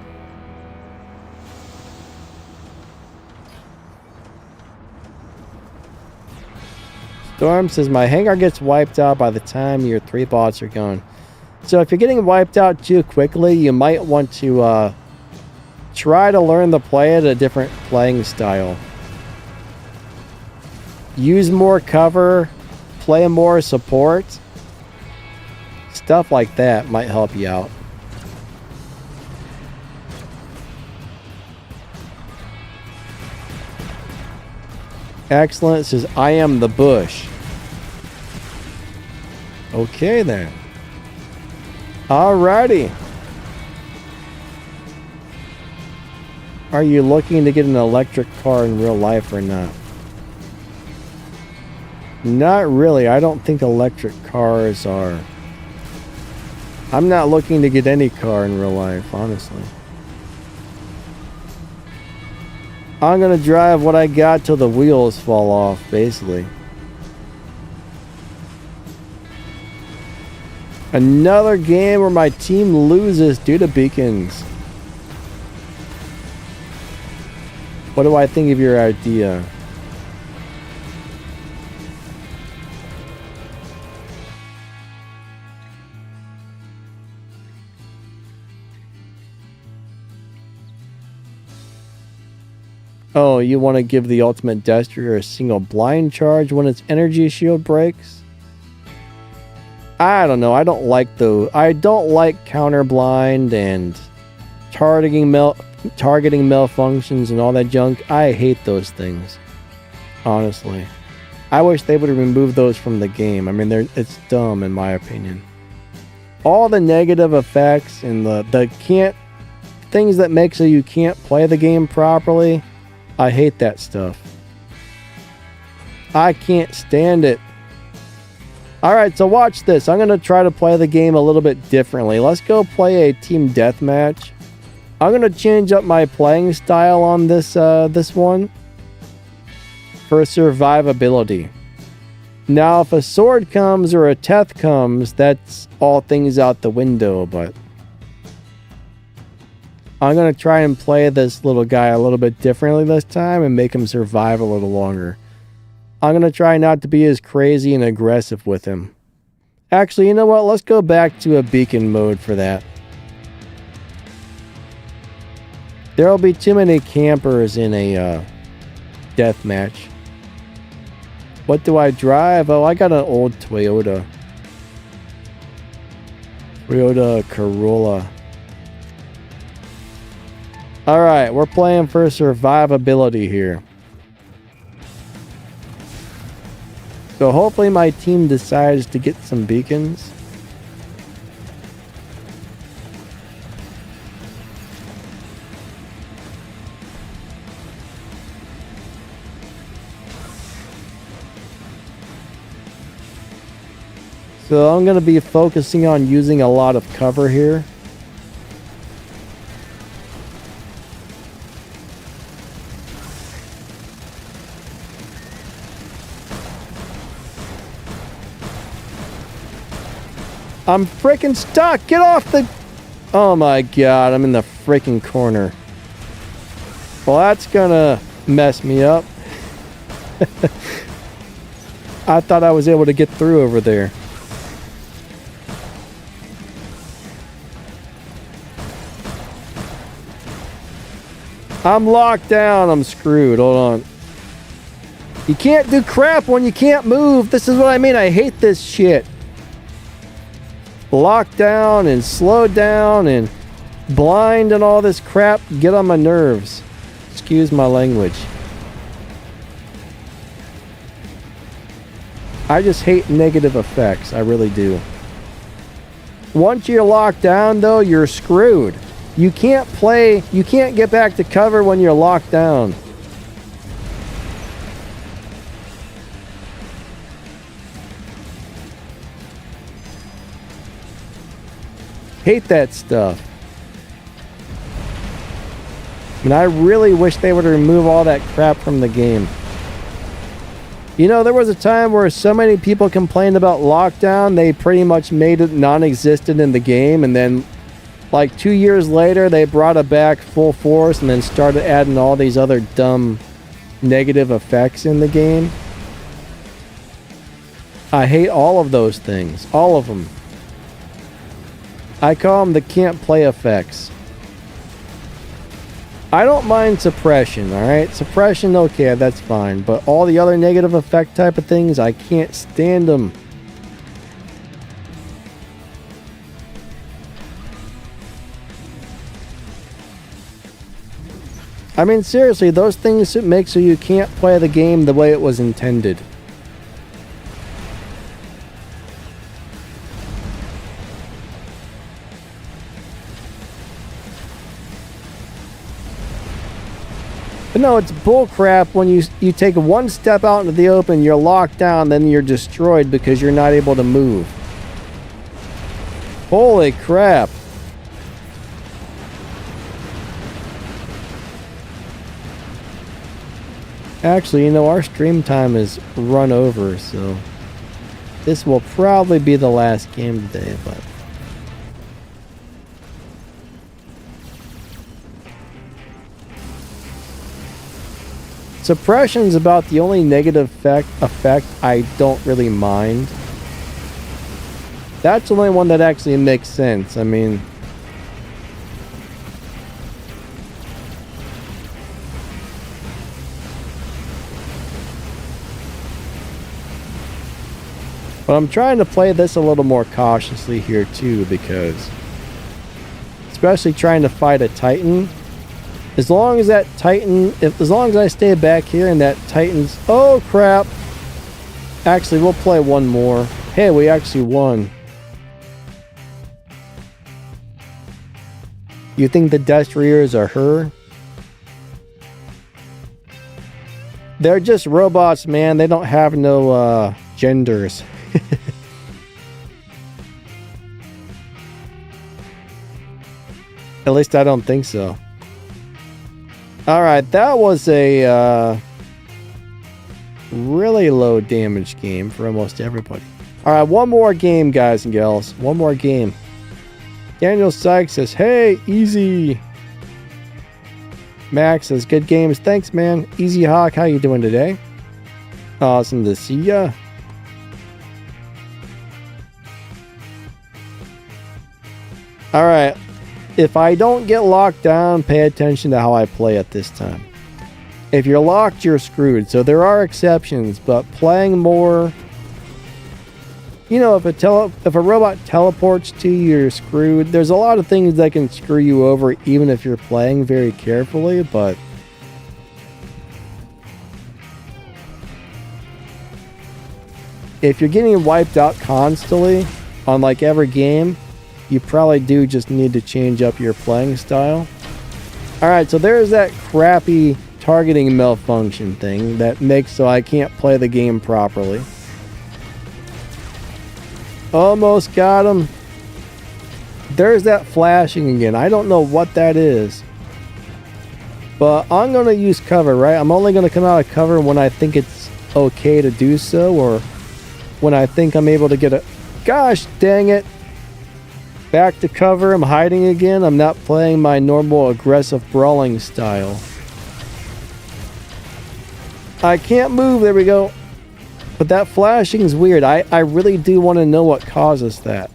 Storm says, my hangar gets wiped out by the time your 3 bots are gone. So if you're getting wiped out too quickly, you might want to try to learn to play at a different playing style. Use more cover, play more support. Stuff like that might help you out. Excellent says, I am the bush. Okay then. Alrighty. Are you looking to get an electric car in real life or not? Not really. I don't think electric cars are. I'm not looking to get any car in real life, honestly. I'm gonna drive what I got till the wheels fall off, basically. Another game where my team loses due to beacons. What do I think of your idea? Oh, you want to give the ultimate destroyer a single blind charge when its energy shield breaks? I don't know. I don't like counter blind and targeting malfunctions and all that junk. I hate those things. Honestly. I wish they would remove those from the game. I mean, it's dumb in my opinion. All the negative effects and the things that make so you can't play the game properly. I hate that stuff. I can't stand it. Alright, so watch this. I'm going to try to play the game a little bit differently. Let's go play a team deathmatch. I'm going to change up my playing style on this one for survivability. Now, if a sword comes or a teth comes, that's all things out the window, but I'm going to try and play this little guy a little bit differently this time and make him survive a little longer. I'm going to try not to be as crazy and aggressive with him. Actually, you know what? Let's go back to a beacon mode for that. There will be too many campers in a death match. What do I drive? Oh, I got an old Toyota. Toyota Corolla. Alright, we're playing for survivability here. So hopefully my team decides to get some beacons. So I'm going to be focusing on using a lot of cover here. I'm freaking stuck! Get off the... Oh my god, I'm in the freaking corner. Well, that's gonna mess me up. I thought I was able to get through over there. I'm locked down. I'm screwed. Hold on. You can't do crap when you can't move. This is what I mean. I hate this shit. Locked down and slowed down and blind and all this crap get on my nerves. Excuse my language. I just hate negative effects. I really do. Once you're locked down, though, you're screwed. You can't play, you can't get back to cover when you're locked down. Hate that stuff. And I really wish they would remove all that crap from the game. You know, there was a time where so many people complained about lockdown, they pretty much made it non-existent in the game, and then like 2 years later, they brought it back full force and then started adding all these other dumb negative effects in the game. I hate all of those things. All of them. I call them the can't play effects. I don't mind suppression, alright? Suppression, okay, that's fine. But all the other negative effect type of things, I can't stand them. I mean, seriously, those things make so you can't play the game the way it was intended. But no, it's bullcrap when you take one step out into the open, you're locked down, then you're destroyed because you're not able to move. Holy crap. Actually, you know, our stream time is run over, so this will probably be the last game today, but suppression's about the only negative effect I don't really mind. That's the only one that actually makes sense. I mean, but I'm trying to play this a little more cautiously here too, because especially trying to fight a Titan. As long as that Titan, as long as I stay back here and that Titan's, oh crap. Actually, we'll play one more. Hey, we actually won. You think the Destriers are her? They're just robots, man. They don't have no genders. At least I don't think so. Alright, that was a really low damage game for almost everybody. Alright, one more game, guys and gals. One more game. Daniel Sykes says, hey, easy. Max says, good games. Thanks, man. Easy Hawk, how you doing today? Awesome to see ya. Alright. If I don't get locked down, pay attention to how I play at this time. If you're locked, you're screwed. So there are exceptions, but playing more... You know, if a robot teleports to you, you're screwed. There's a lot of things that can screw you over, even if you're playing very carefully, but... If you're getting wiped out constantly, on like every game, you probably do just need to change up your playing style. Alright, so there's that crappy targeting malfunction thing that makes so I can't play the game properly. Almost got him. There's that flashing again. I don't know what that is. But I'm going to use cover, right? I'm only going to come out of cover when I think it's okay to do so, or when I think I'm able to get a... Gosh dang it. Back to cover. I'm hiding again. I'm not playing my normal aggressive brawling style. I can't move. There we go. But that flashing is weird. I really do want to know what causes that.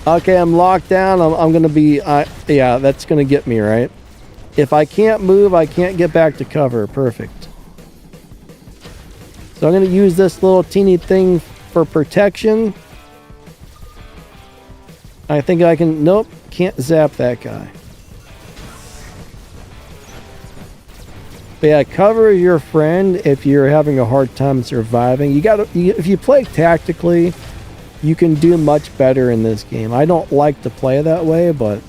Okay, I'm locked down. I'm going to be... yeah, that's going to get me, right? If I can't move, I can't get back to cover. Perfect. So I'm going to use this little teeny thing for protection. I think I can... Nope, can't zap that guy. But yeah, cover your friend if you're having a hard time surviving. If you play tactically, you can do much better in this game. I don't like to play that way, but...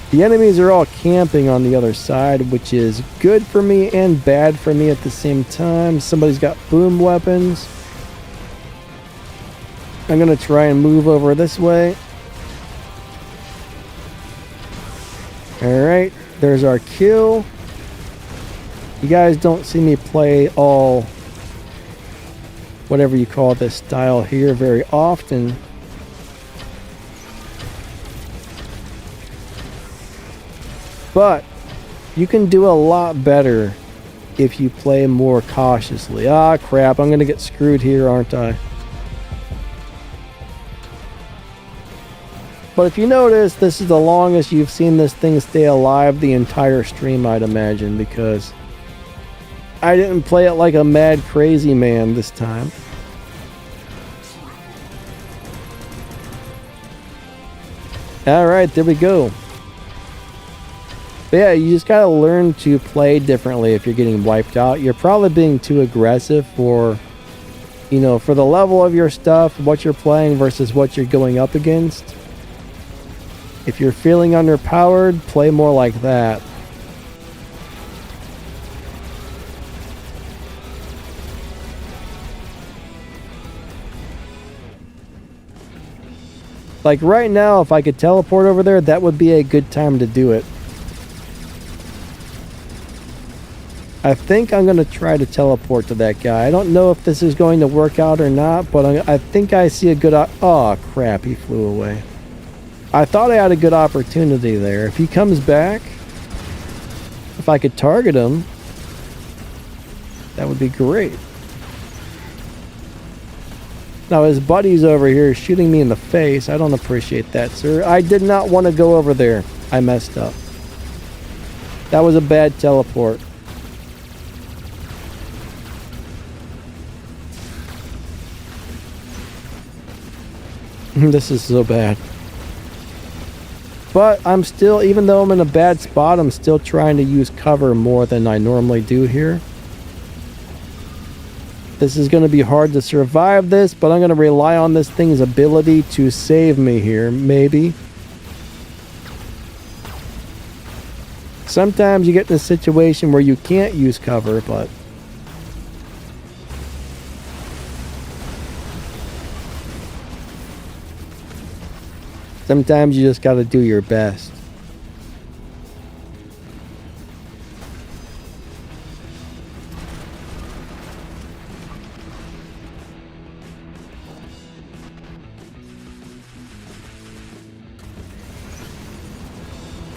The enemies are all camping on the other side, which is good for me and bad for me at the same time. Somebody's got boom weapons. I'm going to try and move over this way. Alright, there's our kill. You guys don't see me play all, whatever you call this style here, very often. But you can do a lot better if you play more cautiously. Ah, crap, I'm going to get screwed here, aren't I? But if you notice, this is the longest you've seen this thing stay alive the entire stream, I'd imagine, because I didn't play it like a mad crazy man this time. Alright, there we go. But yeah, you just gotta learn to play differently if you're getting wiped out. You're probably being too aggressive for, you know, for the level of your stuff, what you're playing versus what you're going up against. If you're feeling underpowered, play more like that. Like right now, if I could teleport over there, that would be a good time to do it. I think I'm going to try to teleport to that guy. I don't know if this is going to work out or not, but I think I see a good... Oh, crap, he flew away. I thought I had a good opportunity there. If he comes back, if I could target him, that would be great. Now his buddy's over here shooting me in the face. I don't appreciate that, sir. I did not want to go over there. I messed up. That was a bad teleport. This is so bad. But I'm still, even though I'm in a bad spot, I'm still trying to use cover more than I normally do here. This is going to be hard to survive this, but I'm going to rely on this thing's ability to save me here, maybe. Sometimes you get in a situation where you can't use cover, but... Sometimes you just got to do your best.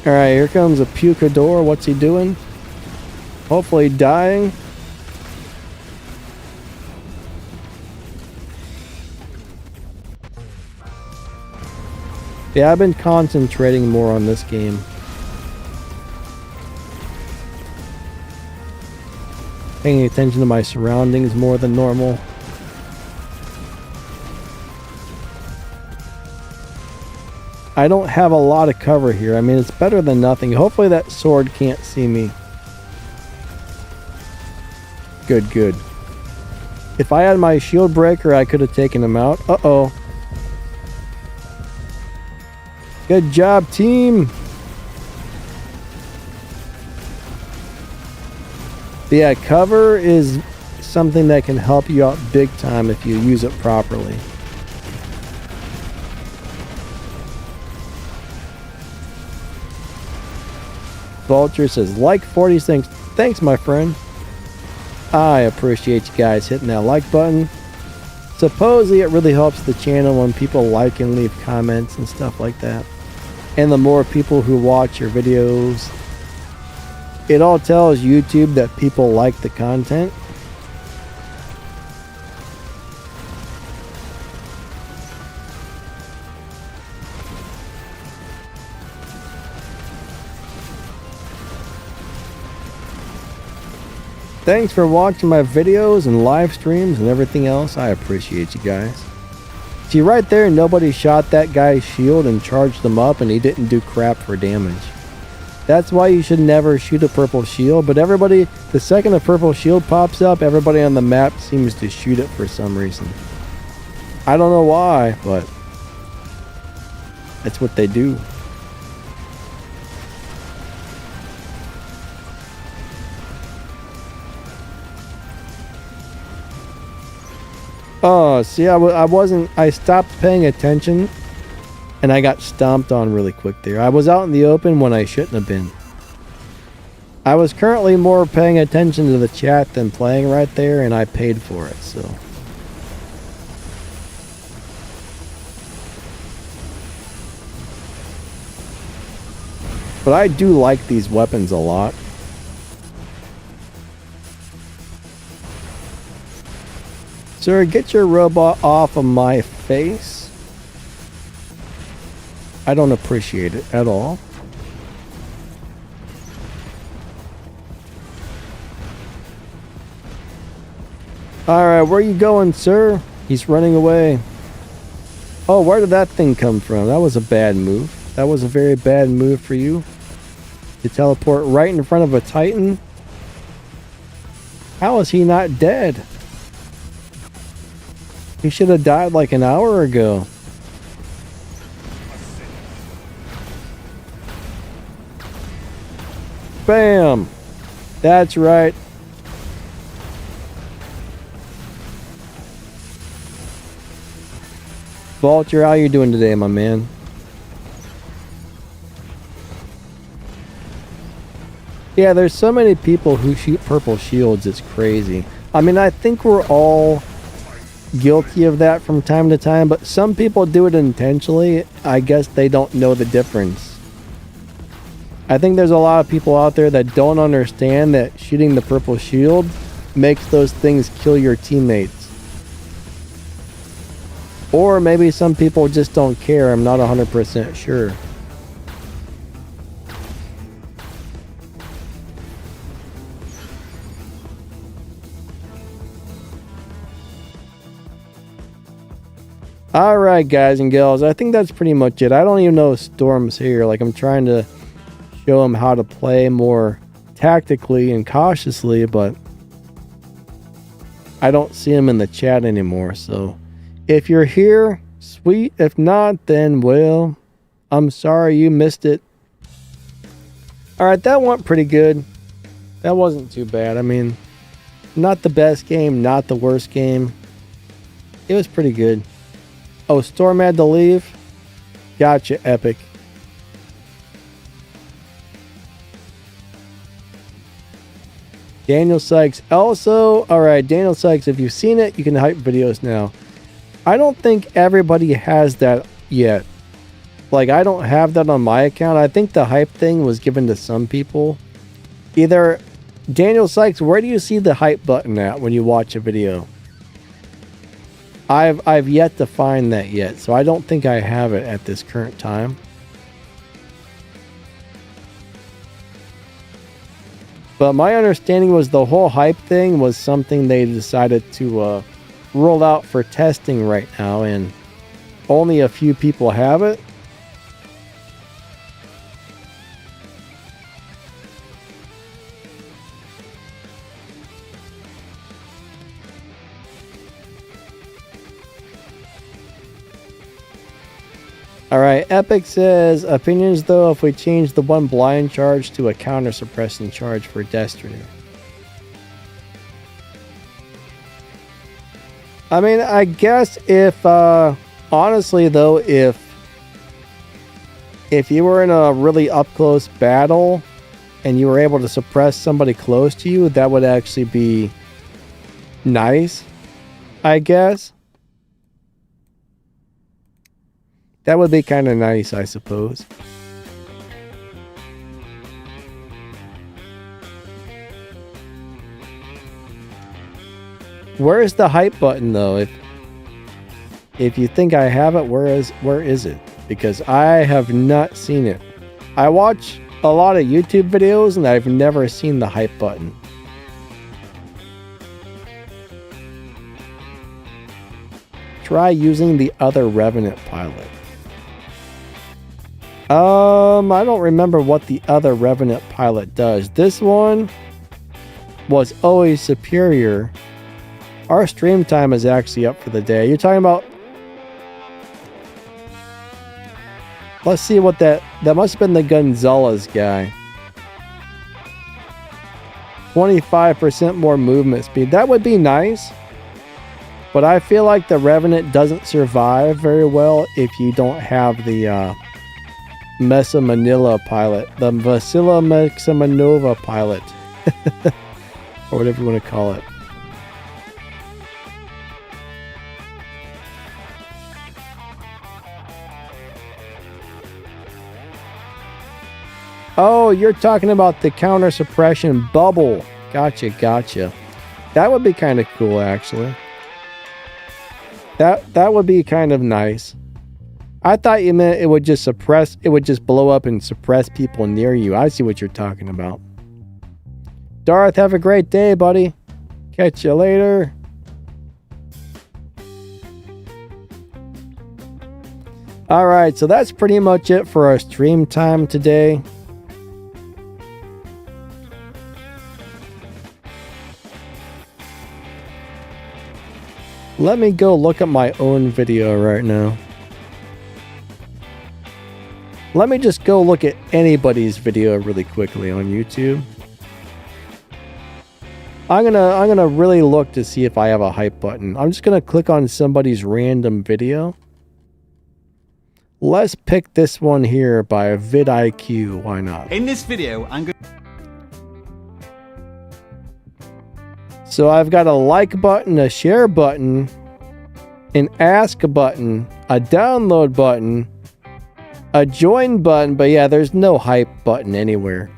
Alright, here comes a Pucador. What's he doing? Hopefully dying. Yeah, I've been concentrating more on this game. Paying attention to my surroundings more than normal. I don't have a lot of cover here. I mean, it's better than nothing. Hopefully that sword can't see me. Good, good. If I had my shield breaker, I could have taken him out. Uh-oh. Good job, team. Yeah, cover is something that can help you out big time if you use it properly. Vulture says, like 46. Thanks, my friend. I appreciate you guys hitting that like button. Supposedly, it really helps the channel when people like and leave comments and stuff like that. And the more people who watch your videos, it all tells YouTube that people like the content. Thanks for watching my videos and live streams and everything else. I appreciate you guys. See, right there, nobody shot that guy's shield and charged him up, and he didn't do crap for damage. That's why you should never shoot a purple shield, but everybody, the second a purple shield pops up, everybody on the map seems to shoot it for some reason. I don't know why, but that's what they do. Oh, see, I stopped paying attention and I got stomped on really quick there. I was out in the open when I shouldn't have been. I was currently more paying attention to the chat than playing right there, and I paid for it, so. But I do like these weapons a lot. Sir, get your robot off of my face. I don't appreciate it at all. Alright, where are you going, sir? He's running away. Oh, where did that thing come from? That was a bad move. That was a very bad move for you. To teleport right in front of a Titan. How is he not dead? He should have died like an hour ago. Bam! That's right. Vulture, how you doing today, my man? Yeah, there's so many people who shoot purple shields, it's crazy. I mean, I think we're all guilty of that from time to time, but some people do it intentionally. I guess they don't know the difference. I think there's a lot of people out there that don't understand that shooting the purple shield makes those things kill your teammates. Or maybe some people just don't care. I'm not 100% sure. Alright, guys and gals, I think that's pretty much it. I don't even know if Storm's here. Like, I'm trying to show him how to play more tactically and cautiously, but I don't see him in the chat anymore. So if you're here, sweet. If not, then, well, I'm sorry you missed it. Alright, that went pretty good. That wasn't too bad. I mean, not the best game, not the worst game. It was pretty good. Oh, Storm had to leave? Gotcha, Epic. Daniel Sykes. Also, alright, Daniel Sykes, if you've seen it, you can hype videos now. I don't think everybody has that yet. Like, I don't have that on my account. I think the hype thing was given to some people. Either, Daniel Sykes, where do you see the hype button at when you watch a video? I've yet to find that yet, so I don't think I have it at this current time. But my understanding was the whole hype thing was something they decided to roll out for testing right now, and only a few people have it. Alright, Epic says, opinions though if we change the one blind charge to a counter suppressing charge for Destiny. I mean, I guess if, honestly though, if you were in a really up-close battle and you were able to suppress somebody close to you, that would actually be nice, I guess. That would be kind of nice, I suppose. Where is the hype button though? If you think I have it, where is it? Because I have not seen it. I watch a lot of YouTube videos and I've never seen the hype button. Try using the other Revenant pilot. I don't remember what the other Revenant pilot does. This one was always superior. Our stream time is actually up for the day. You're talking about... Let's see what that must have been the Gonzalez guy. 25% more movement speed. That would be nice. But I feel like the Revenant doesn't survive very well if you don't have the Mesa Manila pilot, the Vasila Maxamanova pilot, or whatever you want to call it. Oh, you're talking about the counter suppression bubble. Gotcha. That would be kind of cool, actually. That would be kind of nice. I thought you meant it would just suppress, it would just blow up and suppress people near you. I see what you're talking about. Darth, have a great day, buddy. Catch you later. Alright, so that's pretty much it for our stream time today. Let me go look at my own video right now. Let me just go look at anybody's video really quickly on YouTube. I'm gonna really look to see if I have a hype button. I'm just gonna click on somebody's random video. Let's pick this one here by vidIQ. Why not? In this video, I'm going. So I've got a like button, a share button, an ask button, a download button, a join button, but yeah, there's no hype button anywhere.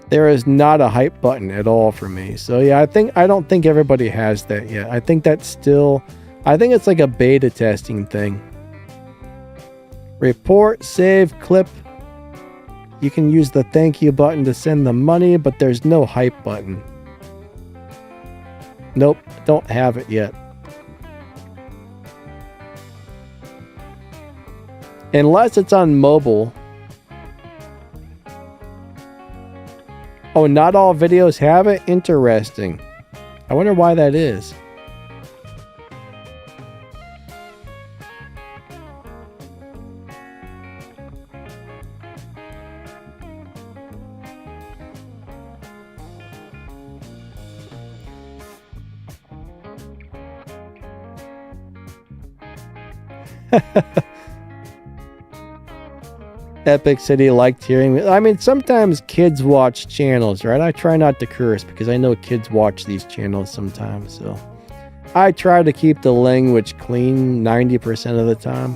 There is not a hype button at all for me. So yeah, I don't think everybody has that yet. I think it's like a beta testing thing. Report, save, clip. You can use the thank you button to send the money, but there's no hype button. Nope, don't have it yet. Unless it's on mobile. Oh, not all videos have it? Interesting. I wonder why that is. Epic City liked hearing me. I mean, sometimes kids watch channels, right? I try not to curse because I know kids watch these channels sometimes, so I try to keep the language clean 90% of the time.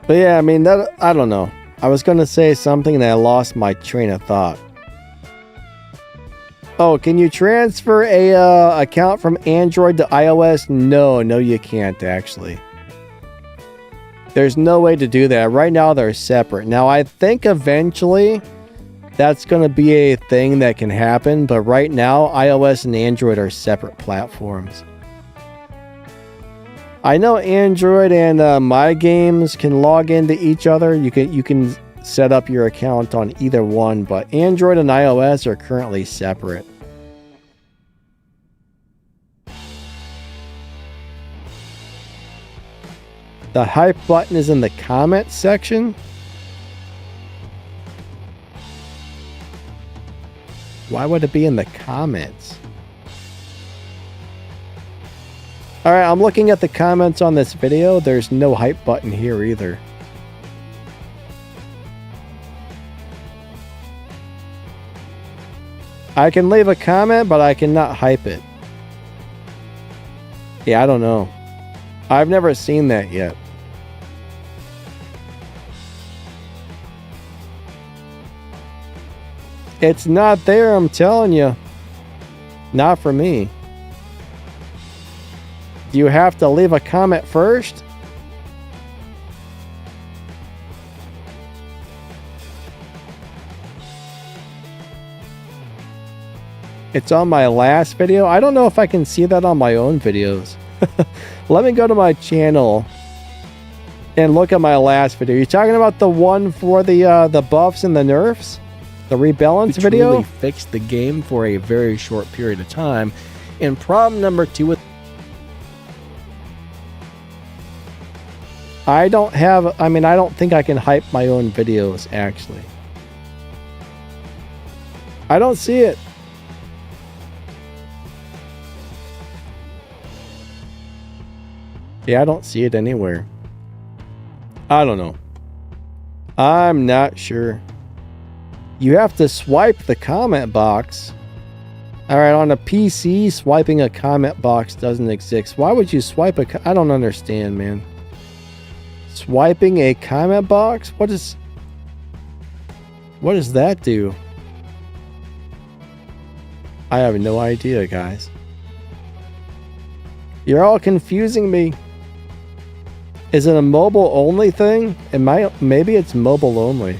But yeah, I mean, that, I don't know. I was going to say something and I lost my train of thought. Oh, can you transfer a account from Android to iOS? No, you can't actually. There's no way to do that. Right now they're separate. Now I think eventually that's going to be a thing that can happen, but right now iOS and Android are separate platforms. I know Android and My Games can log into each other. You can set up your account on either one, but Android and iOS are currently separate. The hype button is in the comments section. Why would it be in the comments? Alright, I'm looking at the comments on this video. There's no hype button here either. I can leave a comment, but I cannot hype it. Yeah, I don't know. I've never seen that yet. It's not there, I'm telling you. Not for me. Do you have to leave a comment first? It's on my last video. I don't know if I can see that on my own videos. Let me go to my channel and look at my last video. You're talking about the one for the buffs and the nerfs? The rebalance video? Truly fixed the game for a very short period of time. And problem number 2 with I don't think I can hype my own videos, actually. I don't see it. Yeah, I don't see it anywhere. I don't know. I'm not sure. You have to swipe the comment box. Alright, on a PC, swiping a comment box doesn't exist. Why would you swipe I don't understand, man. Swiping a comment box? What does that do? I have no idea, guys. You're all confusing me. Is it a mobile only thing? Maybe it's mobile only.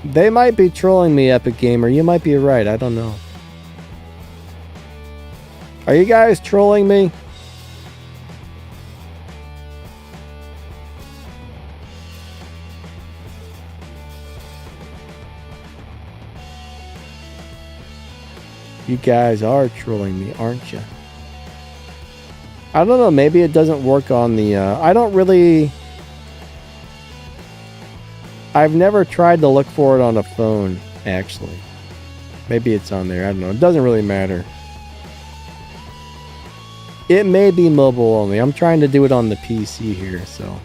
They might be trolling me, Epic Gamer. You might be right. I don't know. Are you guys trolling me? You guys are trolling me, aren't you? I don't know. Maybe it doesn't work on the... I've never tried to look for it on a phone, actually. Maybe it's on there. I don't know. It doesn't really matter. It may be mobile only. I'm trying to do it on the PC here, so...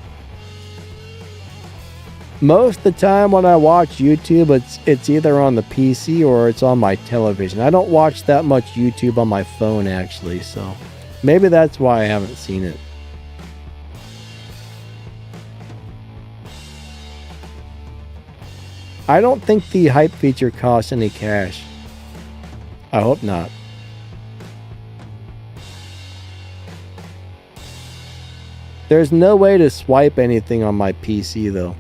Most of the time when I watch YouTube, it's either on the PC or it's on my television. I don't watch that much YouTube on my phone, actually, so... Maybe that's why I haven't seen it. I don't think the hype feature costs any cash. I hope not. There's no way to swipe anything on my PC though.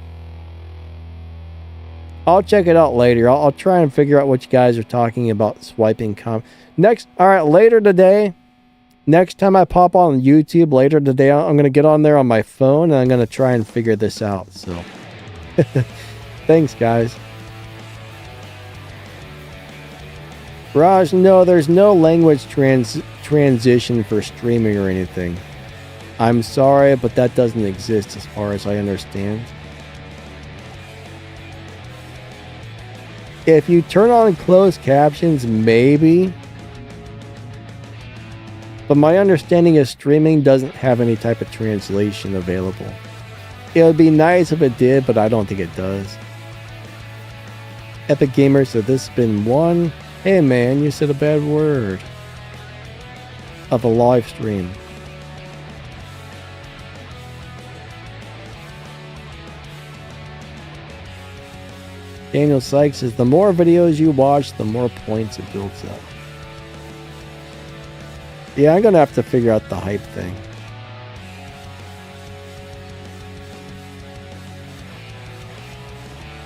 I'll check it out later. I'll try and figure out what you guys are talking about swiping Alright, later today. Next time I pop on YouTube later today, I'm going to get on there on my phone and I'm going to try and figure this out. So, thanks, guys. Raj, no, there's no language transition for streaming or anything. I'm sorry, but that doesn't exist as far as I understand. If you turn on closed captions, maybe but my understanding is streaming doesn't have any type of translation available. It would be nice if it did, but I don't think it does. Epic Gamer, so this has been one. Hey man, you said a bad word. Of a live stream. Daniel Sykes says, the more videos you watch, the more points it builds up. Yeah, I'm going to have to figure out the hype thing.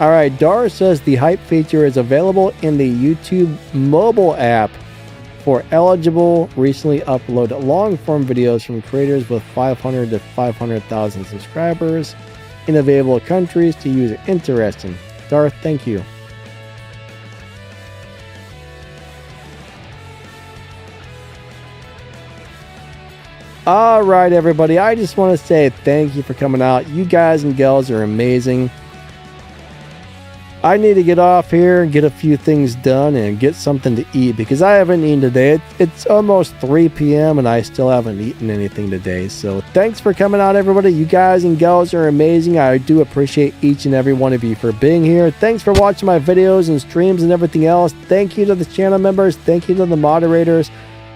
Alright, Dar says the hype feature is available in the YouTube mobile app for eligible, recently uploaded long-form videos from creators with 500 to 500,000 subscribers in available countries to use it. Interesting. Darth, thank you. Alright, everybody. I just want to say thank you for coming out. You guys and gals are amazing. I need to get off here and get a few things done and get something to eat because I haven't eaten today. It's almost 3 p.m. and I still haven't eaten anything today. So thanks for coming out, everybody. You guys and gals are amazing. I do appreciate each and every one of you for being here. Thanks for watching my videos and streams and everything else. Thank you to the channel members. Thank you to the moderators.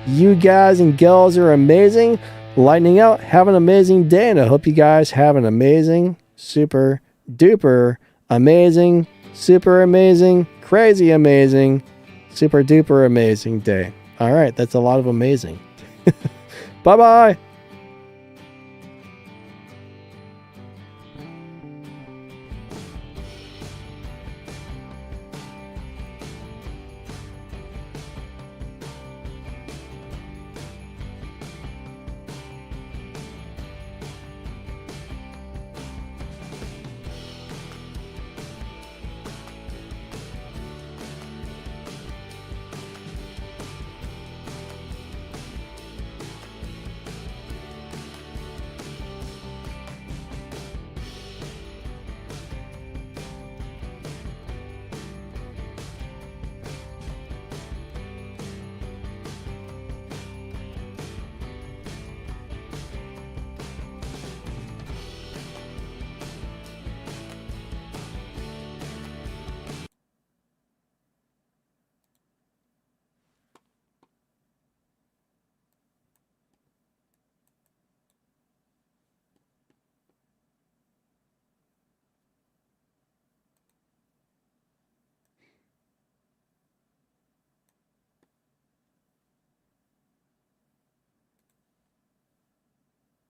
You guys and gals are amazing. Lightning out. Have an amazing day, and I hope you guys have an amazing, super duper amazing, super amazing, crazy amazing, super duper amazing day. All right, that's a lot of amazing. Bye-bye.